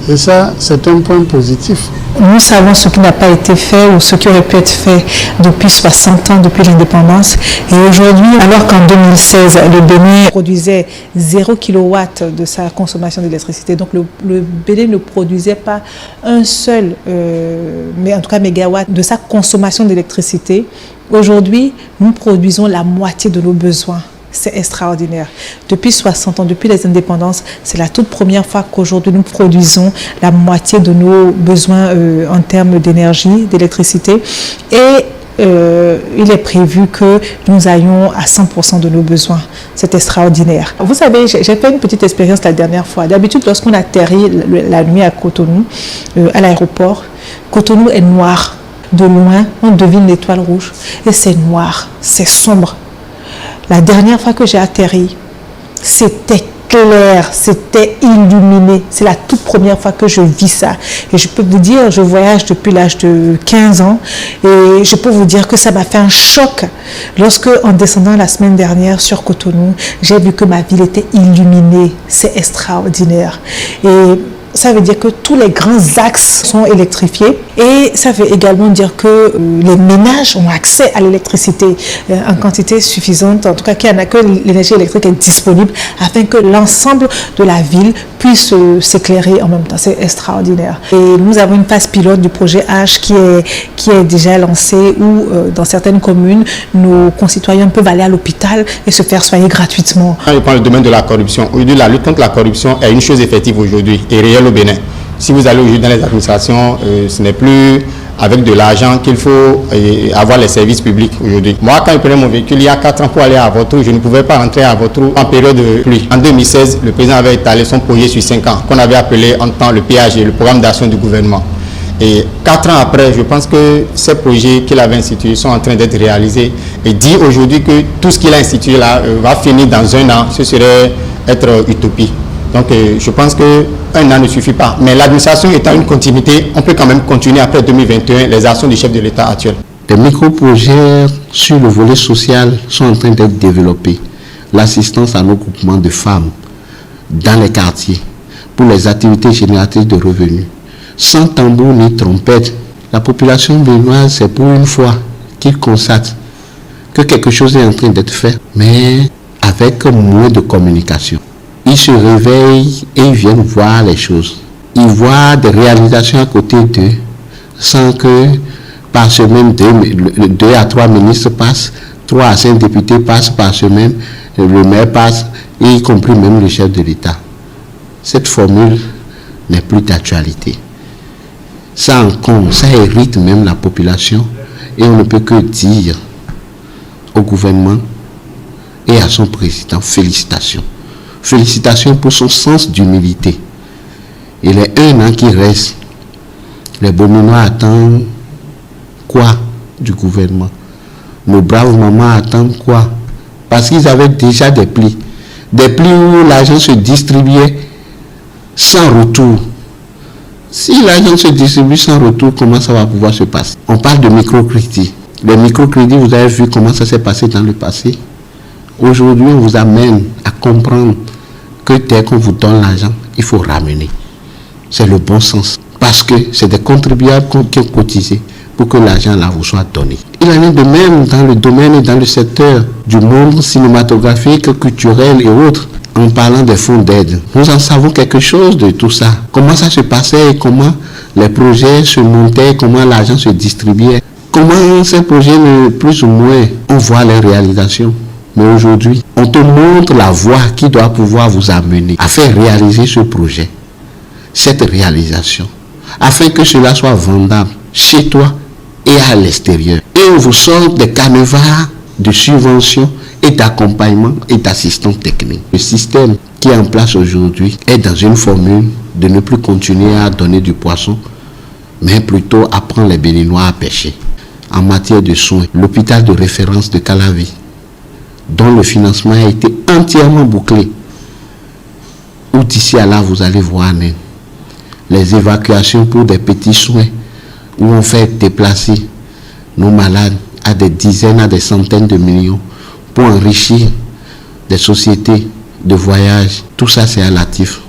Et ça, c'est un point positif. Nous savons ce qui n'a pas été fait ou ce qui aurait pu être fait depuis 60 ans, depuis l'indépendance. Et aujourd'hui, alors qu'en 2016, le Bénin produisait 0 kW de sa consommation d'électricité, donc le Bénin ne produisait pas un seul, mais en tout cas mégawatt de sa consommation d'électricité. Aujourd'hui, nous produisons la moitié de nos besoins. C'est extraordinaire. Depuis 60 ans, depuis les indépendances, c'est la toute première fois qu'aujourd'hui nous produisons la moitié de nos besoins en termes d'énergie, d'électricité. Et il est prévu que nous ayons à 100% de nos besoins. C'est extraordinaire. Vous savez, j'ai fait une petite expérience la dernière fois. D'habitude, lorsqu'on atterrit la nuit à Cotonou, à l'aéroport, Cotonou est noir. De loin, on devine l'étoile rouge. Et c'est noir, c'est sombre. La dernière fois que j'ai atterri, c'était clair, c'était illuminé. C'est la toute première fois que je vis ça. Et je peux vous dire, je voyage depuis l'âge de 15 ans et je peux vous dire que ça m'a fait un choc lorsque, en descendant la semaine dernière sur Cotonou, j'ai vu que ma ville était illuminée. C'est extraordinaire. Et ça veut dire que tous les grands axes sont électrifiés et ça veut également dire que les ménages ont accès à l'électricité en quantité suffisante, en tout cas que l'énergie électrique est disponible afin que l'ensemble de la ville puisse s'éclairer en même temps. C'est extraordinaire. Et nous avons une phase pilote du projet H qui est déjà lancée où dans certaines communes, nos concitoyens peuvent aller à l'hôpital et se faire soigner gratuitement. Quand je prends le domaine de la corruption, aujourd'hui la lutte contre la corruption est une chose effective aujourd'hui et réelle au Bénin. Si vous allez aujourd'hui dans les administrations, ce n'est plus avec de l'argent qu'il faut avoir les services publics aujourd'hui. Moi, quand je prenais mon véhicule il y a 4 ans pour aller à Vautour, je ne pouvais pas rentrer à Vautour en période de pluie. En 2016, le président avait étalé son projet sur 5 ans, qu'on avait appelé en temps le PAG, le programme d'action du gouvernement. Et 4 ans après, je pense que ces projets qu'il avait institués sont en train d'être réalisés. Et dire aujourd'hui que tout ce qu'il a institué là va finir dans 1 an, ce serait être utopie. Donc je pense qu'un an ne suffit pas. Mais l'administration étant une continuité, on peut quand même continuer après 2021 les actions du chef de l'État actuel. Des micro-projets sur le volet social sont en train d'être développés. L'assistance à nos groupements de femmes dans les quartiers pour les activités génératrices de revenus. Sans tambour ni trompette, la population béninoise, c'est pour une fois qu'ils constatent que quelque chose est en train d'être fait, mais avec moins de communication. Ils se réveillent et ils viennent voir les choses. Ils voient des réalisations à côté d'eux sans que par semaine 2 à 3 ministres passent, 3 à 5 députés passent par semaine, le maire passe, y compris même le chef de l'État. Cette formule n'est plus d'actualité. Ça hérite même la population et on ne peut que dire au gouvernement et à son président, félicitations. Félicitations pour son sens d'humilité. Il est 1 an qui reste. Les Béninois attendent quoi du gouvernement? Nos braves mamans attendent quoi? Parce qu'ils avaient déjà des plis. Des plis où l'argent se distribuait sans retour. Si l'argent se distribue sans retour, comment ça va pouvoir se passer? On parle de microcrédit. Les microcrédits, vous avez vu comment ça s'est passé dans le passé. Aujourd'hui, on vous amène à comprendre que dès qu'on vous donne l'argent, il faut ramener. C'est le bon sens. Parce que c'est des contribuables qui ont cotisé pour que l'argent là vous soit donné. Il en est de même dans le domaine et dans le secteur du monde cinématographique, culturel et autres. En parlant des fonds d'aide, nous en savons quelque chose de tout ça. Comment ça se passait et comment les projets se montaient, comment l'argent se distribuait. Comment ces projets, plus ou moins, on voit les réalisations. Mais aujourd'hui, on te montre la voie qui doit pouvoir vous amener à faire réaliser ce projet, cette réalisation, afin que cela soit vendable chez toi et à l'extérieur. Et on vous sort des canevas de subventions et d'accompagnement et d'assistance technique. Le système qui est en place aujourd'hui est dans une formule de ne plus continuer à donner du poisson, mais plutôt apprendre les Béninois à pêcher. En matière de soins, l'hôpital de référence de Calavi, dont le financement a été entièrement bouclé, où d'ici à là vous allez voir les évacuations pour des petits soins, où on fait déplacer nos malades à des dizaines, à des centaines de millions pour enrichir des sociétés de voyage. Tout ça, c'est à l'actif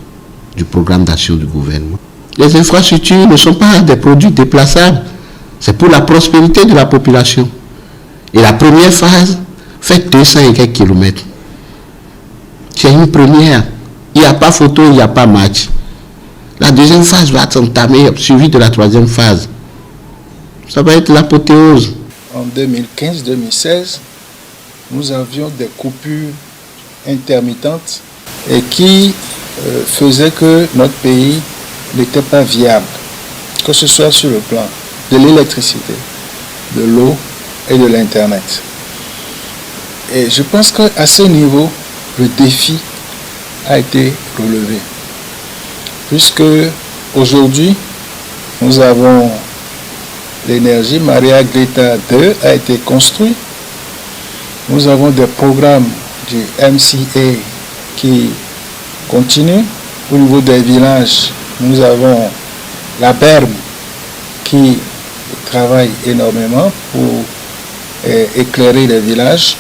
du programme d'action du gouvernement. Les infrastructures ne sont pas des produits déplaçables. C'est pour la prospérité de la population. Et la première phase fait 200 et quelques kilomètres. C'est une première. Il n'y a pas photo, il n'y a pas match. La deuxième phase va s'entamer, suivie de la troisième phase. Ça va être l'apothéose. En 2015-2016, nous avions des coupures intermittentes et qui faisaient que notre pays n'était pas viable, que ce soit sur le plan de l'électricité, de l'eau et de l'Internet. Et je pense qu'à ce niveau, le défi a été relevé. Puisque aujourd'hui, nous avons l'énergie, Maria Greta 2 a été construit. Nous avons des programmes du MCA qui continuent. Au niveau des villages, nous avons la Berme qui travaille énormément pour éclairer les villages.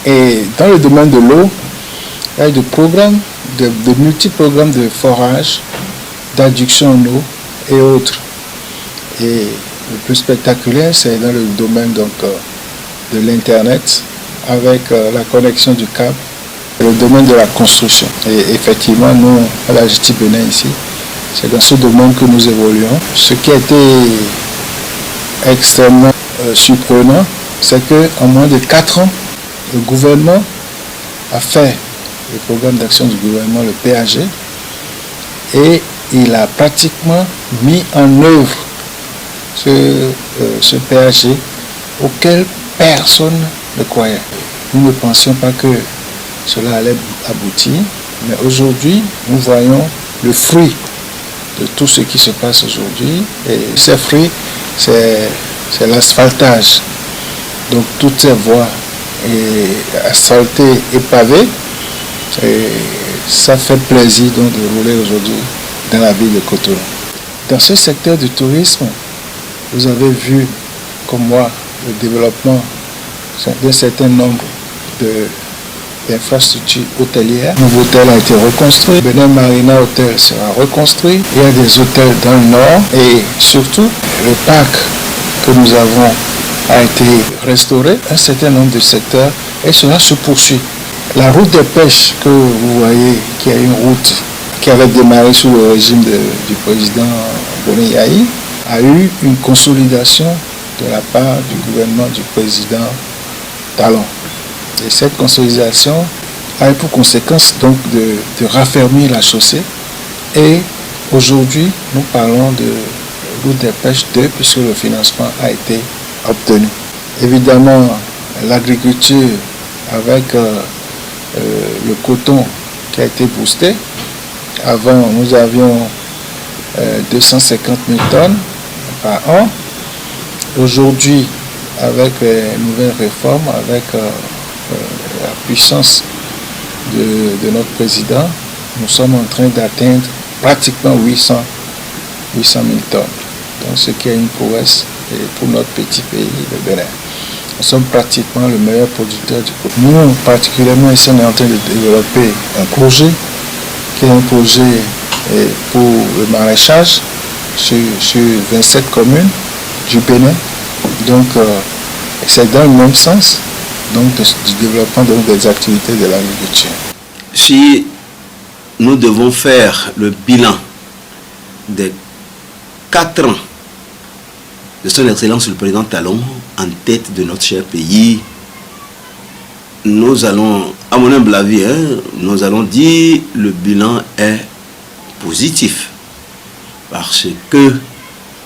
Et dans le domaine de l'eau, il y a des programmes, de multiples programmes de forage, d'adduction en eau et autres. Et le plus spectaculaire, c'est dans le domaine donc, de l'Internet, avec la connexion du câble, le domaine de la construction. Et effectivement, nous, à la GT Bénin ici, c'est dans ce domaine que nous évoluons. Ce qui a été extrêmement surprenant, c'est qu'en moins de 4 ans, le gouvernement a fait le programme d'action du gouvernement, le PAG, et il a pratiquement mis en œuvre ce PAG auquel personne ne croyait. Nous ne pensions pas que cela allait aboutir, mais aujourd'hui, nous voyons le fruit de tout ce qui se passe aujourd'hui. Et ces fruits, c'est l'asphaltage. Donc toutes ces voies asphaltées et pavées, et ça fait plaisir donc, de rouler aujourd'hui dans la ville de Cotonou. Dans ce secteur du tourisme, vous avez vu, comme moi, le développement d'un certain nombre d'infrastructures hôtelières. Un nouveau hôtel a été reconstruit. Benin Marina Hotel sera reconstruit. Il y a des hôtels dans le nord et surtout le parc que nous avons a été restauré. Un certain nombre de secteurs et cela se poursuit. La route des pêches que vous voyez, qui est une route qui avait démarré sous le régime du président Boni Yayi, a eu une consolidation de la part du gouvernement du président Talon. Et cette consolidation a eu pour conséquence donc de raffermir la chaussée. Et aujourd'hui, nous parlons de route des pêches 2 puisque le financement a été obtenu. Évidemment, l'agriculture avec le coton qui a été boosté. Avant, nous avions 250 000 tonnes par an. Aujourd'hui, avec les nouvelles réformes, avec la puissance de notre président, nous sommes en train d'atteindre pratiquement 800 000 tonnes. Donc, ce qui est une prouesse pour notre petit pays, le Bénin. Nous sommes pratiquement le meilleur producteur du coton. Nous, particulièrement ici, on est en train de développer un projet qui est un projet pour le maraîchage sur 27 communes du Bénin. Donc, c'est dans le même sens donc, du développement des activités de l'agriculture. Si nous devons faire le bilan des 4 ans de son Excellence le Président Talon en tête de notre cher pays, nous allons, à mon humble avis, nous allons dire le bilan est positif parce que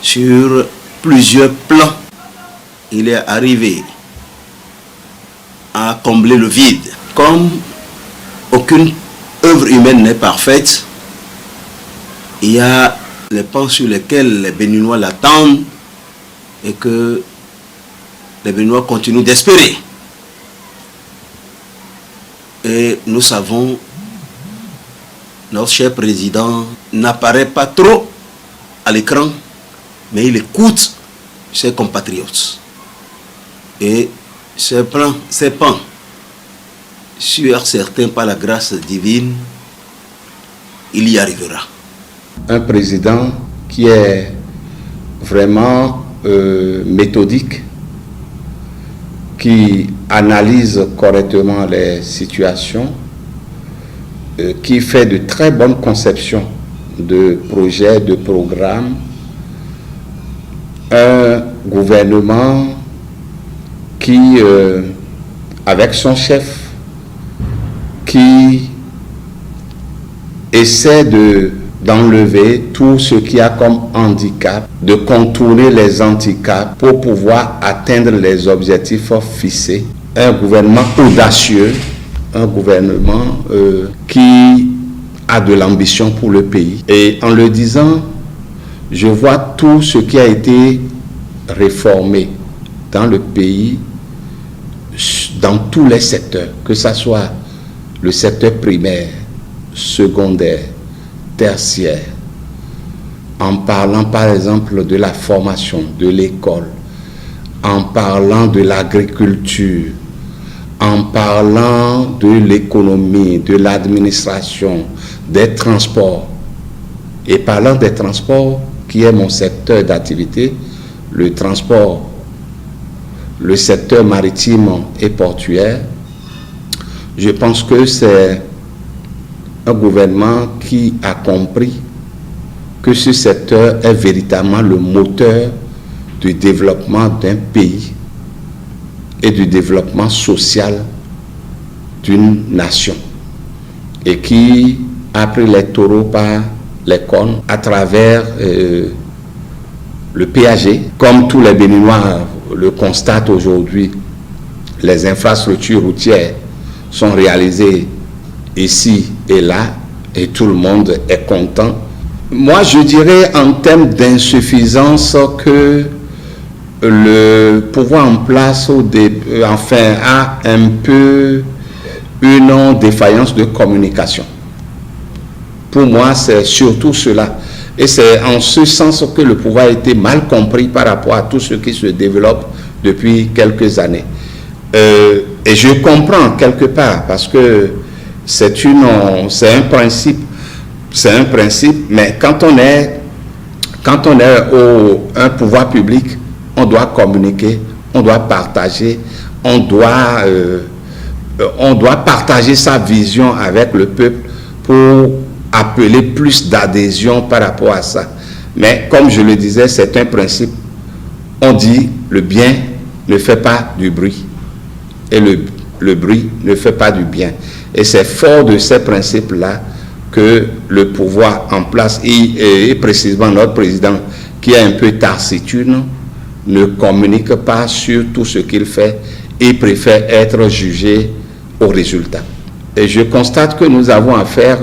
sur plusieurs plans, il est arrivé à combler le vide. Comme aucune œuvre humaine n'est parfaite, il y a les pans sur lesquels les Béninois l'attendent et que les Béninois continuent d'espérer. Et nous savons, notre cher président n'apparaît pas trop à l'écran, mais il écoute ses compatriotes. Et ces pans, sur certains par la grâce divine, il y arrivera. Un président qui est vraiment méthodique, qui analyse correctement les situations, qui fait de très bonnes conceptions de projets, de programmes, un gouvernement qui, avec son chef, qui essaie d'enlever tout ce qui a comme handicap, de contourner les handicaps pour pouvoir atteindre les objectifs fixés. Un gouvernement audacieux, un gouvernement qui a de l'ambition pour le pays. Et en le disant, je vois tout ce qui a été réformé dans le pays, dans tous les secteurs, que ce soit le secteur primaire, secondaire, tertiaire, en parlant par exemple de la formation, de l'école, en parlant de l'agriculture, en parlant de l'économie, de l'administration, des transports. Et parlant des transports, qui est mon secteur d'activité, le transport, le secteur maritime et portuaire, je pense que c'est un gouvernement qui a compris que ce secteur est véritablement le moteur du développement d'un pays et du développement social d'une nation, et qui a pris les taureaux par les cornes à travers le PAG. Comme tous les Béninois le constatent aujourd'hui, les infrastructures routières sont réalisées ici et là, et tout le monde est content. Moi, je dirais en termes d'insuffisance que le pouvoir en place a un peu une défaillance de communication. Pour moi, c'est surtout cela. Et c'est en ce sens que le pouvoir a été mal compris par rapport à tout ce qui se développe depuis quelques années. Et je comprends quelque part, parce que c'est un principe, mais quand on est un pouvoir public, on doit communiquer, on doit partager, on doit partager sa vision avec le peuple pour appeler plus d'adhésion par rapport à ça. Mais comme je le disais, c'est un principe. On dit le bien ne fait pas du bruit et le bruit ne fait pas du bien. Et c'est fort de ces principes-là que le pouvoir en place, et précisément notre président, qui est un peu taciturne, ne communique pas sur tout ce qu'il fait et préfère être jugé au résultat. Et je constate que nous avons affaire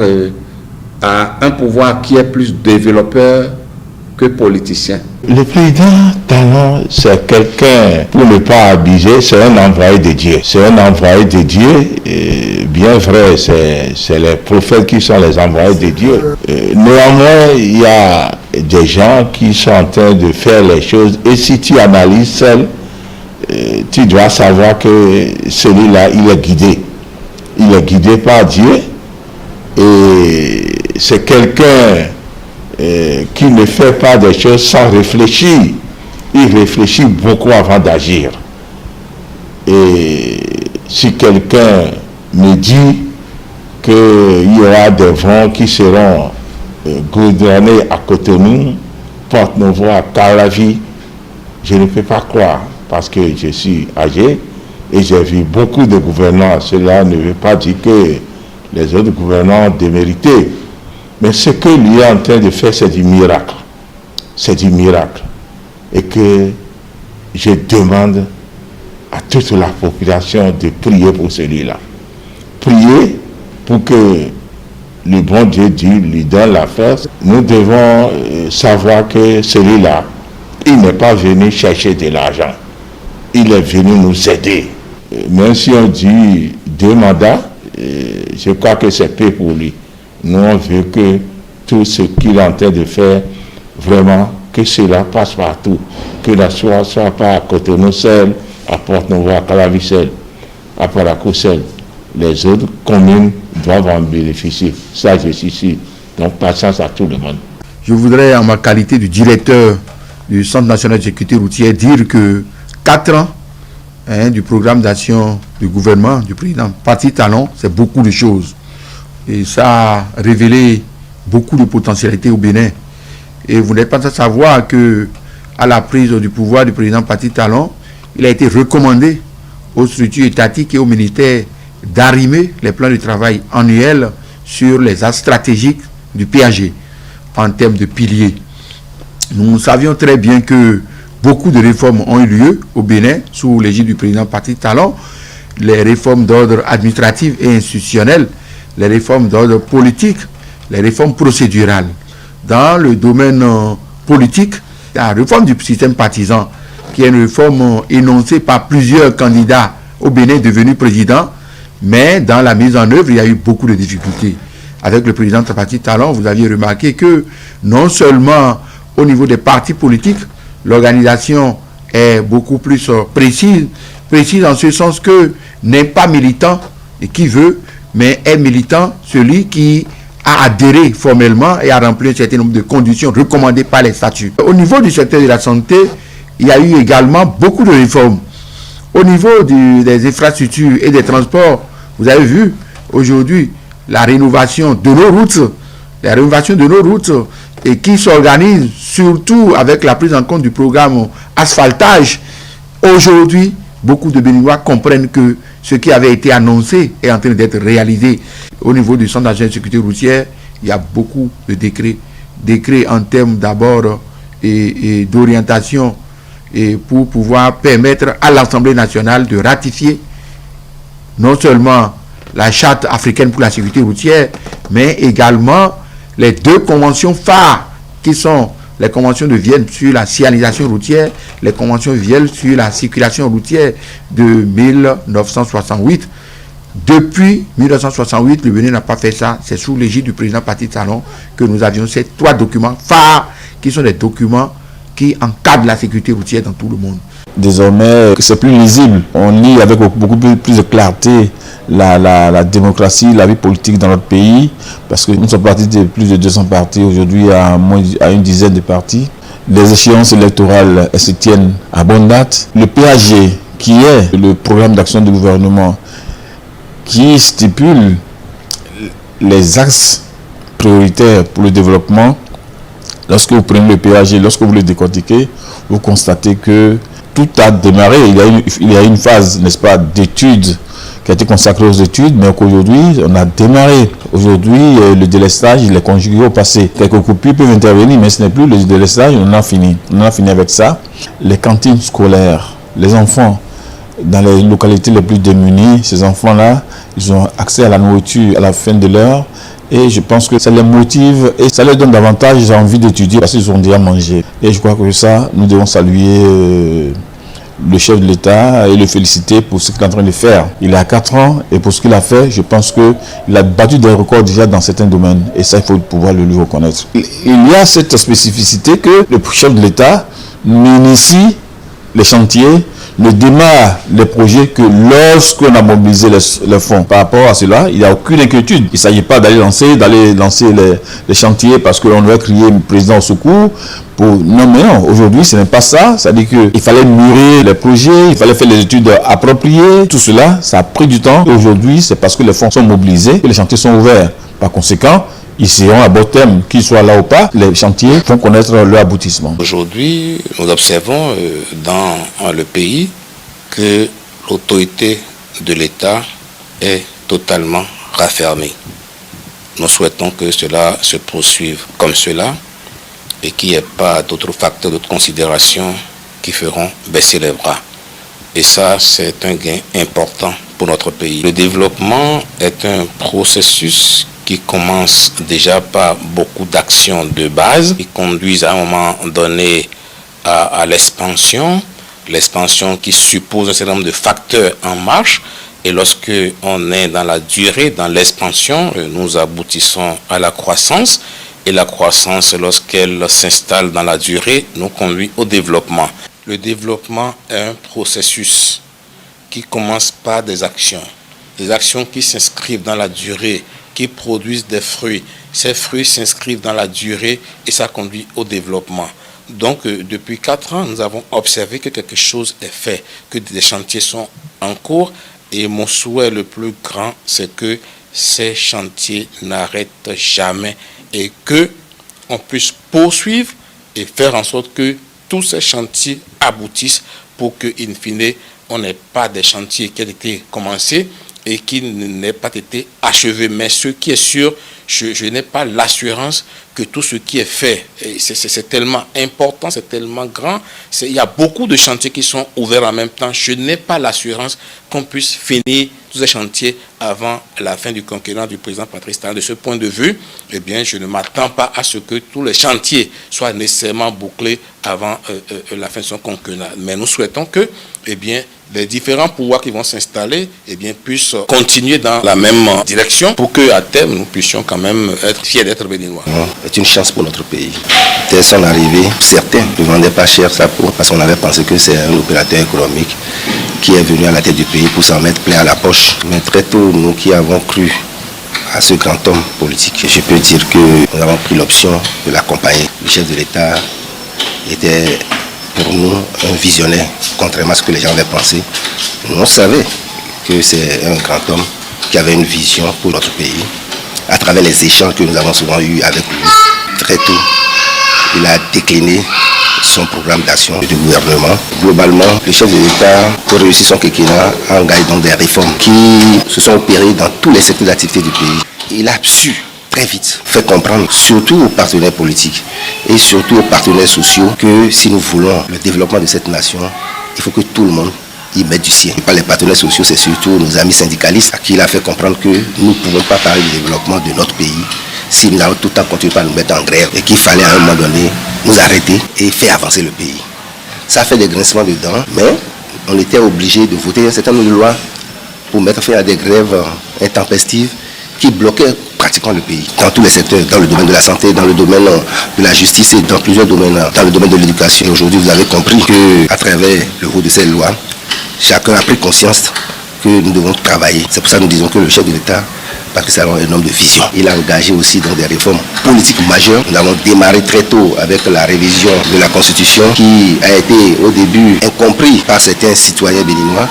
à un pouvoir qui est plus développeur que politicien. Le président Talon, c'est quelqu'un, pour ne pas abuser, c'est un envoyé de Dieu. C'est un envoyé de Dieu, et bien vrai, c'est les prophètes qui sont les envoyés de Dieu. Néanmoins, il y a des gens qui sont en train de faire les choses, et si tu analyses seul, tu dois savoir que celui-là, il est guidé. Il est guidé par Dieu, et c'est quelqu'un qui ne fait pas des choses sans réfléchir. Il réfléchit beaucoup avant d'agir. Et si quelqu'un me dit qu'il y aura des vents qui seront goudronnés à Cotonou, Porte-Novo, à Calavi, je ne peux pas croire, parce que je suis âgé et j'ai vu beaucoup de gouvernants. Cela ne veut pas dire que les autres gouvernants ont démérité. Mais ce que lui est en train de faire, c'est du miracle. C'est du miracle. Et que je demande à toute la population de prier pour celui-là. Prier pour que le bon Dieu lui donne la force. Nous devons savoir que celui-là, il n'est pas venu chercher de l'argent. Il est venu nous aider. Même si on dit 2 mandats, je crois que c'est peu pour lui. Nous, on veut que tout ce qu'il est en train de faire, vraiment, que cela passe partout. Que la soie soit pas à Cotonou seul, à Porte-Novo, à Calavi seul, à Parakou seul. Les autres communes doivent en bénéficier. Ça, je suis sûr. Donc, patience à tout le monde. Je voudrais, en ma qualité de directeur du Centre national de sécurité routière, dire que 4 ans du programme d'action du gouvernement, du président Patrice Talon, c'est beaucoup de choses. Et ça a révélé beaucoup de potentialités au Bénin. Et vous n'êtes pas sans savoir que, à la prise du pouvoir du président Patrice Talon, il a été recommandé aux structures étatiques et au ministère d'arrimer les plans de travail annuels sur les axes stratégiques du PAG en termes de piliers. Nous savions très bien que beaucoup de réformes ont eu lieu au Bénin sous l'égide du président Patrice Talon, les réformes d'ordre administratif et institutionnel, les réformes d'ordre politique, les réformes procédurales. Dans le domaine politique, la réforme du système partisan, qui est une réforme énoncée par plusieurs candidats au Bénin devenus présidents, mais dans la mise en œuvre, il y a eu beaucoup de difficultés. Avec le président Tripartite Talon, vous aviez remarqué que non seulement au niveau des partis politiques, l'organisation est beaucoup plus précise en ce sens que n'est pas militant et qui veut, mais est militant celui qui a adhéré formellement et a rempli un certain nombre de conditions recommandées par les statuts. Au niveau du secteur de la santé, il y a eu également beaucoup de réformes. Au niveau des infrastructures et des transports, vous avez vu aujourd'hui la rénovation de nos routes, et qui s'organise surtout avec la prise en compte du programme asphaltage. Aujourd'hui, beaucoup de Béninois comprennent que ce qui avait été annoncé est en train d'être réalisé. Au niveau du Centre national de sécurité routière, il y a beaucoup de décrets en termes d'abord et d'orientation et pour pouvoir permettre à l'Assemblée nationale de ratifier non seulement la charte africaine pour la sécurité routière, mais également les deux conventions phares qui sont les conventions de Vienne sur la signalisation routière, les conventions de Vienne sur la circulation routière de 1968. Depuis 1968, le Bénin n'a pas fait ça. C'est sous l'égide du président Patrice Talon que nous avions ces trois documents phares qui sont des documents qui encadrent la sécurité routière dans tout le monde. Désormais, c'est plus lisible. On lit avec beaucoup plus de clarté la démocratie, la vie politique dans notre pays, parce que nous sommes partis de plus de 200 partis, aujourd'hui à une dizaine de partis. Les échéances électorales se tiennent à bonne date. Le PAG, qui est le programme d'action du gouvernement, qui stipule les axes prioritaires pour le développement, lorsque vous prenez le PAG, lorsque vous le décortiquez, vous constatez que tout a démarré. Il y a une phase, n'est-ce pas, d'études qui a été consacrée aux études, mais qu'aujourd'hui, on a démarré. Aujourd'hui, le délestage, il est conjugué au passé. Quelques coupures peuvent intervenir, mais ce n'est plus le délestage, on a fini. On a fini avec ça. Les cantines scolaires, les enfants dans les localités les plus démunies, ces enfants-là, ils ont accès à la nourriture à la fin de l'heure. Et je pense que ça les motive et ça leur donne davantage envie d'étudier parce qu'ils ont déjà mangé. Et je crois que ça, nous devons saluer le chef de l'État et le féliciter pour ce qu'il est en train de faire. Il a 4 ans et pour ce qu'il a fait, je pense qu'il a battu des records déjà dans certains domaines. Et ça, il faut pouvoir le lui reconnaître. Il y a cette spécificité que le chef de l'État m'initie les chantiers, ne démarre les projets que lorsqu'on a mobilisé les fonds. Par rapport à cela, il n'y a aucune inquiétude. Il ne s'agit pas d'aller lancer les chantiers parce qu'on va crier le président au secours. Non, mais non, aujourd'hui, ce n'est pas ça. C'est-à-dire qu'il fallait mûrir les projets, il fallait faire les études appropriées. Tout cela, ça a pris du temps. Aujourd'hui, c'est parce que les fonds sont mobilisés que les chantiers sont ouverts. Par conséquent, ils seront à bon terme, qu'ils soient là ou pas, les chantiers vont connaître leur aboutissement. Aujourd'hui, nous observons dans le pays que l'autorité de l'État est totalement raffermie. Nous souhaitons que cela se poursuive comme cela et qu'il n'y ait pas d'autres facteurs, d'autres considérations qui feront baisser les bras. Et ça, c'est un gain important pour notre pays. Le développement est un processus qui commence déjà par beaucoup d'actions de base qui conduisent à un moment donné à l'expansion qui suppose un certain nombre de facteurs en marche. Et lorsque on est dans la durée, dans l'expansion, nous aboutissons à la croissance. Et la croissance, lorsqu'elle s'installe dans la durée, nous conduit au développement. Le développement est un processus qui commence par des actions qui s'inscrivent dans la durée, qui produisent des fruits. Ces fruits s'inscrivent dans la durée et ça conduit au développement. Donc, depuis 4 ans, nous avons observé que quelque chose est fait, que des chantiers sont en cours. Et mon souhait le plus grand, c'est que ces chantiers n'arrêtent jamais et qu'on puisse poursuivre et faire en sorte que tous ces chantiers aboutissent pour que, in fine, on n'ait pas des chantiers qui ont été commencés et qui n'aient pas été achevés. Mais ce qui est sûr, je n'ai pas l'assurance que tout ce qui est fait, c'est tellement important, c'est tellement grand, il y a beaucoup de chantiers qui sont ouverts en même temps. Je n'ai pas l'assurance qu'on puisse finir tous ces chantiers avant la fin du quinquennat du président Patrice Talon. De ce point de vue, eh bien, je ne m'attends pas à ce que tous les chantiers soient nécessairement bouclés avant la fin de son quinquennat. Mais nous souhaitons que, eh bien, les différents pouvoirs qui vont s'installer, eh bien, puissent continuer dans la même direction pour qu'à terme, nous puissions quand même être fiers d'être béninois. C'est une chance pour notre pays. Dès son arrivée, certains ne vendaient pas cher sa peau parce qu'on avait pensé que c'est un opérateur économique qui est venu à la tête du pays pour s'en mettre plein à la poche. Mais très tôt, nous qui avons cru à ce grand homme politique, je peux dire que nous avons pris l'option de l'accompagner. Le chef de l'État était pour nous un visionnaire, contrairement à ce que les gens avaient pensé. Nous, on savait que c'est un grand homme qui avait une vision pour notre pays. À travers les échanges que nous avons souvent eus avec lui, très tôt, il a décliné son programme d'action du gouvernement. Globalement, le chef de l'État, pour réussir son quinquennat, a engagé donc des réformes qui se sont opérées dans tous les secteurs d'activité du pays. Il a su très vite faire comprendre, surtout aux partenaires politiques et surtout aux partenaires sociaux, que si nous voulons le développement de cette nation, il faut que tout le monde y mette du sien. Et pas les partenaires sociaux, c'est surtout nos amis syndicalistes à qui il a fait comprendre que nous ne pouvons pas parler du développement de notre pays si nous allons tout le temps continuer à nous mettre en grève et qu'il fallait à un moment donné nous arrêter et faire avancer le pays. Ça a fait des grincements de dents, mais on était obligé de voter un certain nombre de lois pour mettre fin à des grèves intempestives qui bloquaient pratiquement le pays. Dans tous les secteurs, dans le domaine de la santé, dans le domaine de la justice et dans plusieurs domaines, dans le domaine de l'éducation. Aujourd'hui, vous avez compris qu'à travers le vote de ces lois, chacun a pris conscience que nous devons travailler. C'est pour ça que nous disons que le chef de l'État, Patrice Talon, est un homme de vision. Il a engagé aussi dans des réformes politiques majeures. Nous avons démarré très tôt avec la révision de la Constitution qui a été au début incompris par certains citoyens béninois.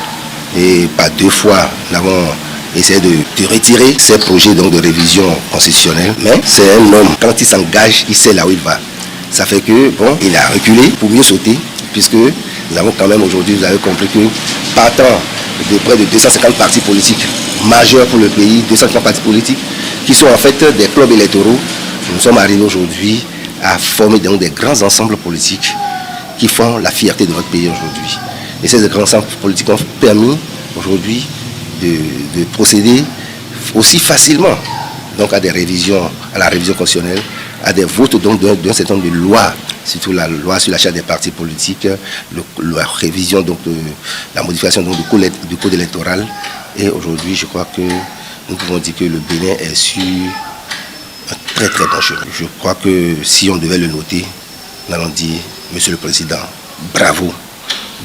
Et par deux fois, nous avons essayé de retirer ces projets donc, de révision constitutionnelle. Mais c'est un homme, quand il s'engage, il sait là où il va. Ça fait que, bon, il a reculé pour mieux sauter, puisque nous avons quand même aujourd'hui, vous avez compris que partant de près de 250 partis politiques majeurs pour le pays, 250 partis politiques, qui sont en fait des clubs électoraux, nous sommes arrivés aujourd'hui à former donc des grands ensembles politiques qui font la fierté de notre pays aujourd'hui. Et ces grands ensembles politiques ont permis aujourd'hui de procéder aussi facilement donc à des révisions, à la révision constitutionnelle, à des votes donc d'un certain nombre de lois, surtout la loi sur l'achat des partis politiques, la révision donc de la modification donc du code électoral. Et aujourd'hui, je crois que nous pouvons dire que le Bénin est sur un très très bon chemin. Je crois que si on devait le noter, nous allons dire, Monsieur le Président, bravo.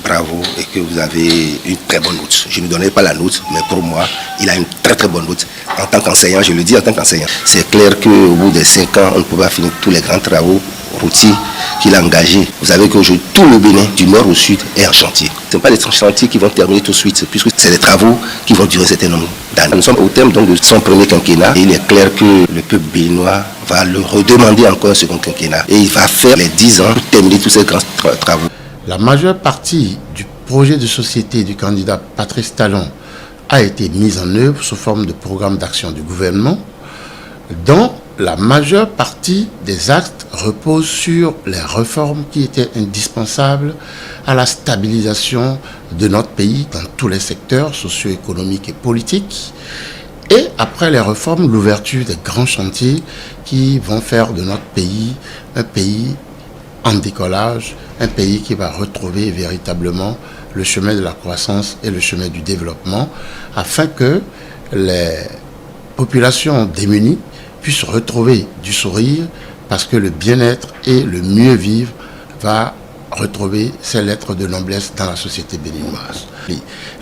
Bravo et que vous avez une très bonne note. Je ne donnerai pas la note, mais pour moi, il a une très très bonne note. En tant qu'enseignant, je le dis en tant qu'enseignant. C'est clair qu'au bout de 5 ans, on ne peut pas finir tous les grands travaux routiers qu'il a engagés. Vous savez qu'aujourd'hui, tout le Bénin, du nord au sud, est en chantier. Ce ne sont pas des chantiers qui vont terminer tout de suite, puisque c'est des travaux qui vont durer un certain nombre d'années. Nous sommes au terme donc, de son premier quinquennat et il est clair que le peuple béninois va le redemander encore un second quinquennat. Et il va faire les 10 ans pour terminer tous ces grands travaux. La majeure partie du projet de société du candidat Patrice Talon a été mise en œuvre sous forme de programme d'action du gouvernement, dont la majeure partie des actes reposent sur les réformes qui étaient indispensables à la stabilisation de notre pays dans tous les secteurs socio-économiques et politiques. Et après les réformes, l'ouverture des grands chantiers qui vont faire de notre pays un pays en décollage, un pays qui va retrouver véritablement le chemin de la croissance et le chemin du développement, afin que les populations démunies puissent retrouver du sourire, parce que le bien-être et le mieux vivre va retrouver ses lettres de noblesse dans la société béninoise.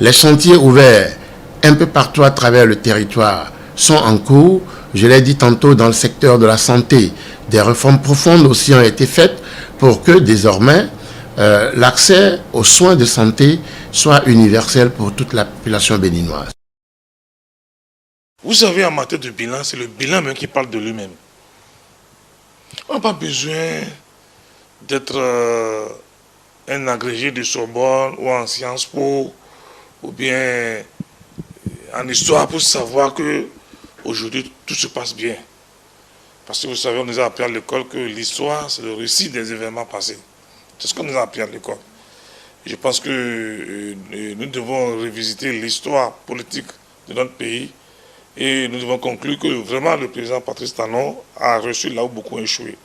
Les chantiers ouverts un peu partout à travers le territoire sont en cours. Je l'ai dit tantôt, dans le secteur de la santé, des réformes profondes aussi ont été faites pour que désormais l'accès aux soins de santé soit universel pour toute la population béninoise. Vous savez, en matière de bilan, c'est le bilan même qui parle de lui-même. On n'a pas besoin d'être un agrégé de Sorbonne ou en Sciences Po ou bien en histoire pour savoir que aujourd'hui tout se passe bien. Parce que vous savez, on nous a appris à l'école que l'histoire, c'est le récit des événements passés. C'est ce qu'on nous a appris à l'école. Je pense que nous devons revisiter l'histoire politique de notre pays et nous devons conclure que vraiment le président Patrice Talon a reçu là où beaucoup ont échoué.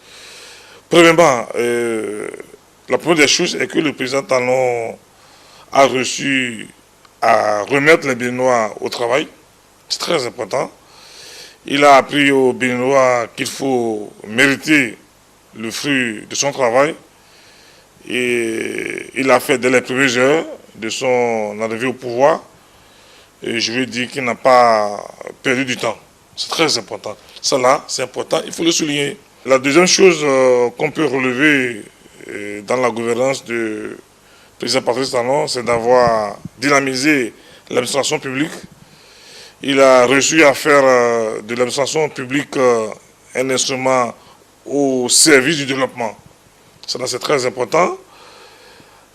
Premièrement, la première des choses est que le président Talon a reçu à remettre les Béninois au travail. C'est très important. Il a appris aux Béninois qu'il faut mériter le fruit de son travail. Et il a fait dès les premières heures de son arrivée au pouvoir. Et je veux dire qu'il n'a pas perdu du temps. C'est très important. Ça là, c'est important, il faut le souligner. La deuxième chose qu'on peut relever dans la gouvernance du président Patrice Talon, c'est d'avoir dynamisé l'administration publique. Il a réussi à faire de l'administration publique un instrument au service du développement. Ça, c'est très important.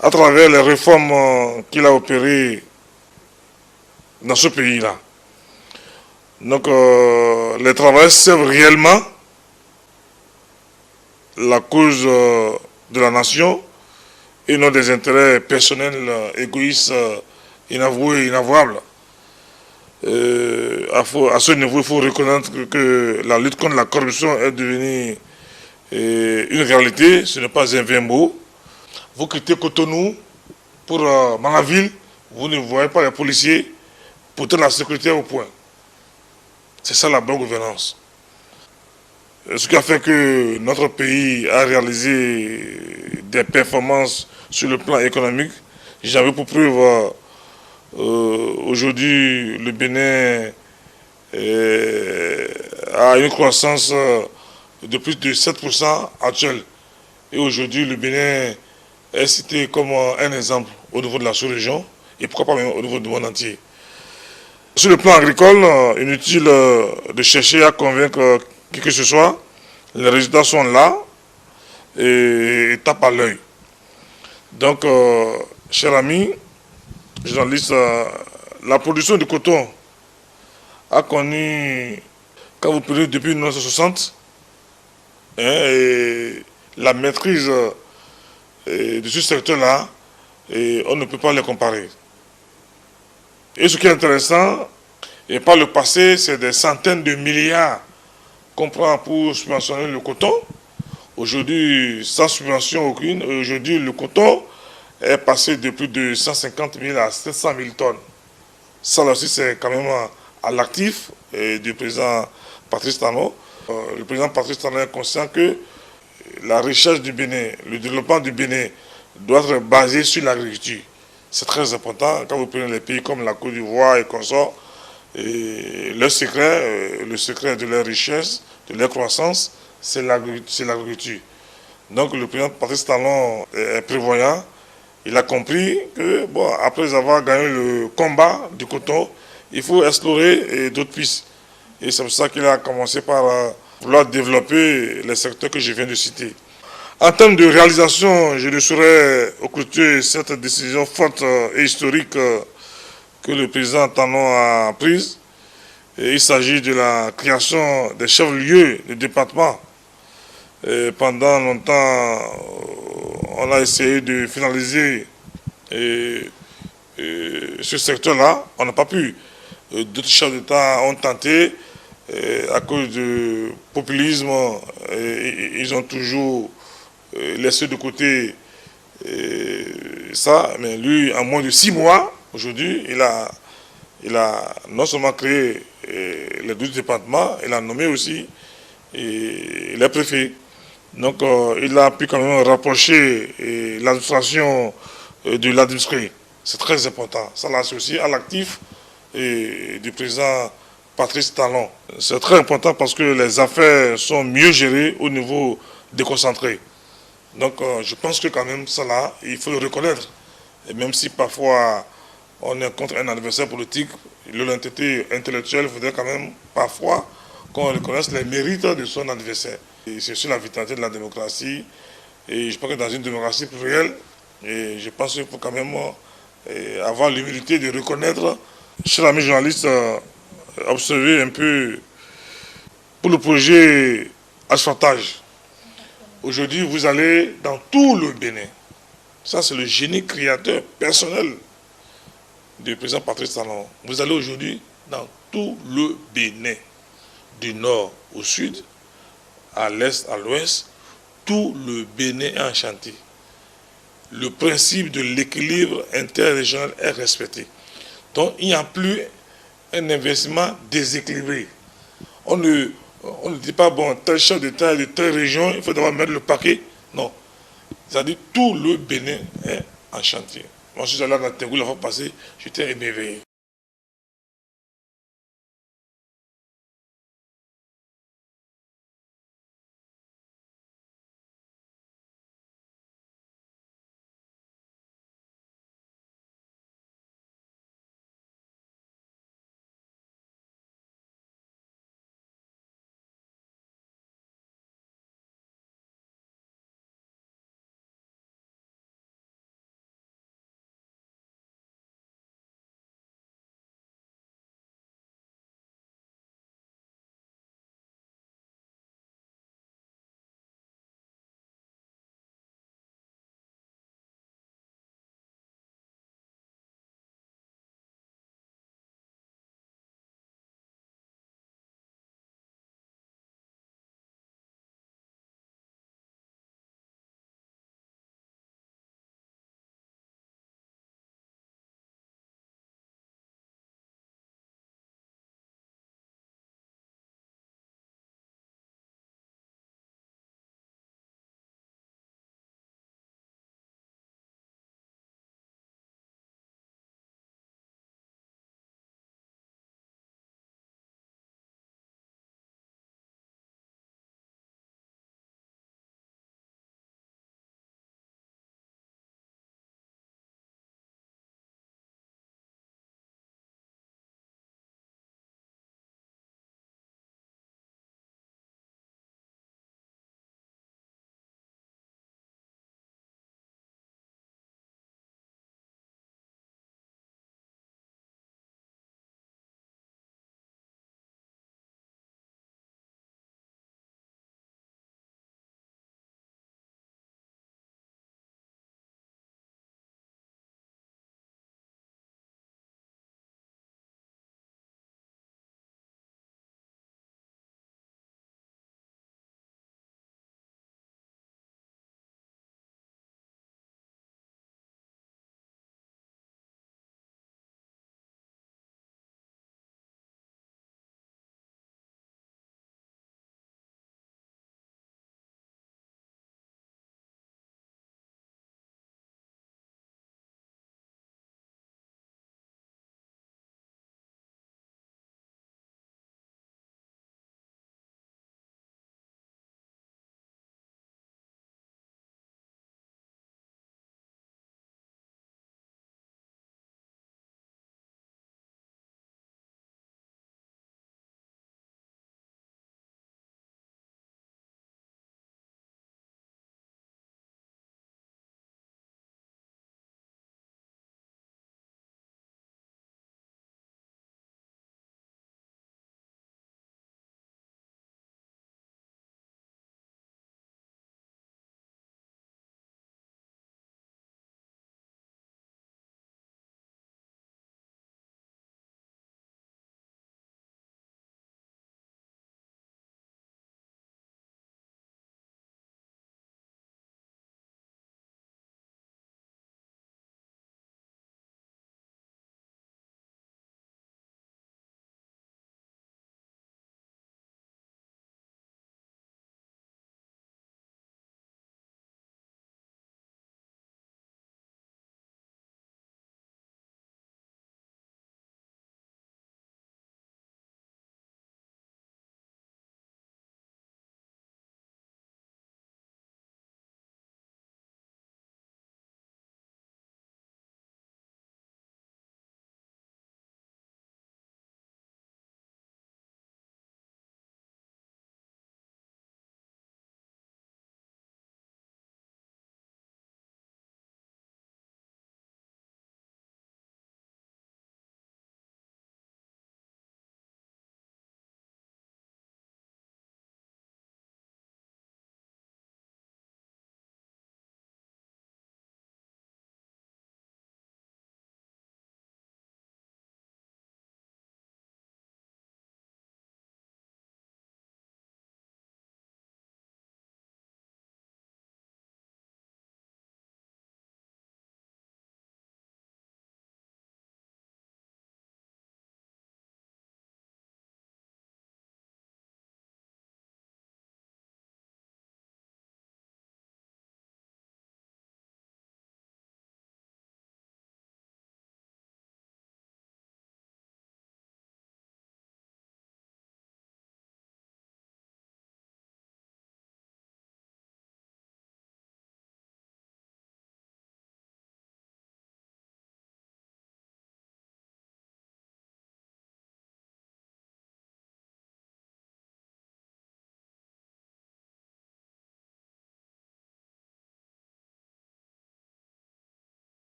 À travers les réformes qu'il a opérées dans ce pays-là. Donc, les travailleurs servent réellement la cause de la nation et non des intérêts personnels, égoïstes, inavoués, inavouables. À ce niveau, il faut reconnaître que la lutte contre la corruption est devenue une réalité, ce n'est pas un vain mot. Vous quittez Cotonou pour Manaville, vous ne voyez pas les policiers, pourtant la sécurité est au point. C'est ça la bonne gouvernance. Ce qui a fait que notre pays a réalisé des performances sur le plan économique. J'avais pour preuve aujourd'hui le Bénin a une croissance de plus de 7% actuelle. Et aujourd'hui, le Bénin est cité comme un exemple au niveau de la sous-région et pourquoi pas même au niveau du monde entier. Sur le plan agricole, inutile de chercher à convaincre qui que ce soit. Les résultats sont là et tapent à l'œil. Donc, chers amis, journalistes, la production de coton a connu, quand vous prenez depuis 1960, et la maîtrise de ce secteur-là, on ne peut pas les comparer. Et ce qui est intéressant, et par le passé, c'est des centaines de milliards qu'on prend pour subventionner le coton. Aujourd'hui, sans subvention aucune, aujourd'hui, le coton est passé de plus de 150 000 à 700 000 tonnes. Ça là aussi, c'est quand même à l'actif du président Patrice Talon. Le président Patrice Talon est conscient que la recherche du Bénin, le développement du Bénin doit être basé sur l'agriculture. C'est très important. Quand vous prenez les pays comme la Côte d'Ivoire et consorts, le secret de leur richesse, de leur croissance, c'est l'agriculture. Donc le président Patrice Talon est prévoyant. Il a compris que, bon, après avoir gagné le combat du coton, il faut explorer d'autres pistes. Et c'est pour ça qu'il a commencé par vouloir développer les secteurs que je viens de citer. En termes de réalisation, je ne saurais occulter cette décision forte et historique que le président Talon a prise. Et il s'agit de la création des chefs-lieux de département. Et pendant longtemps, on a essayé de finaliser ce secteur-là. On n'a pas pu. D'autres chefs d'État ont tenté. À cause du populisme, ils ont toujours laissé de côté ça. Mais lui, en moins de 6 mois, aujourd'hui, il a non seulement créé les 12 départements, il a nommé aussi les préfets. Donc, il a pu quand même rapprocher l'administration de l'administré. C'est très important. Ça, là, c'est aussi à l'actif du président Patrice Talon. C'est très important parce que les affaires sont mieux gérées au niveau déconcentré. Donc, je pense que quand même, ça là, il faut le reconnaître. Et même si parfois on est contre un adversaire politique, l'honnêteté intellectuelle voudrait quand même parfois qu'on reconnaisse les mérites de son adversaire. C'est sur la vitalité de la démocratie. Et je pense que dans une démocratie plurielle, et je pense qu'il faut quand même avoir l'humilité de reconnaître, chers amis journalistes, observer un peu pour le projet asphaltage. Aujourd'hui, vous allez dans tout le Bénin. Ça, c'est le génie créateur personnel du président Patrice Talon. Vous allez aujourd'hui dans tout le Bénin, du nord au sud, à l'est, à l'ouest, tout le Bénin est en chantier. Le principe de l'équilibre interrégional est respecté. Donc, il n'y a plus un investissement déséquilibré. On ne dit pas, bon, tel chef d'État de telle région, il faut d'abord mettre le paquet. Non. C'est-à-dire tout le Bénin est en chantier. Moi, je suis allé dans Tengou la fois passée, j'étais émerveillé.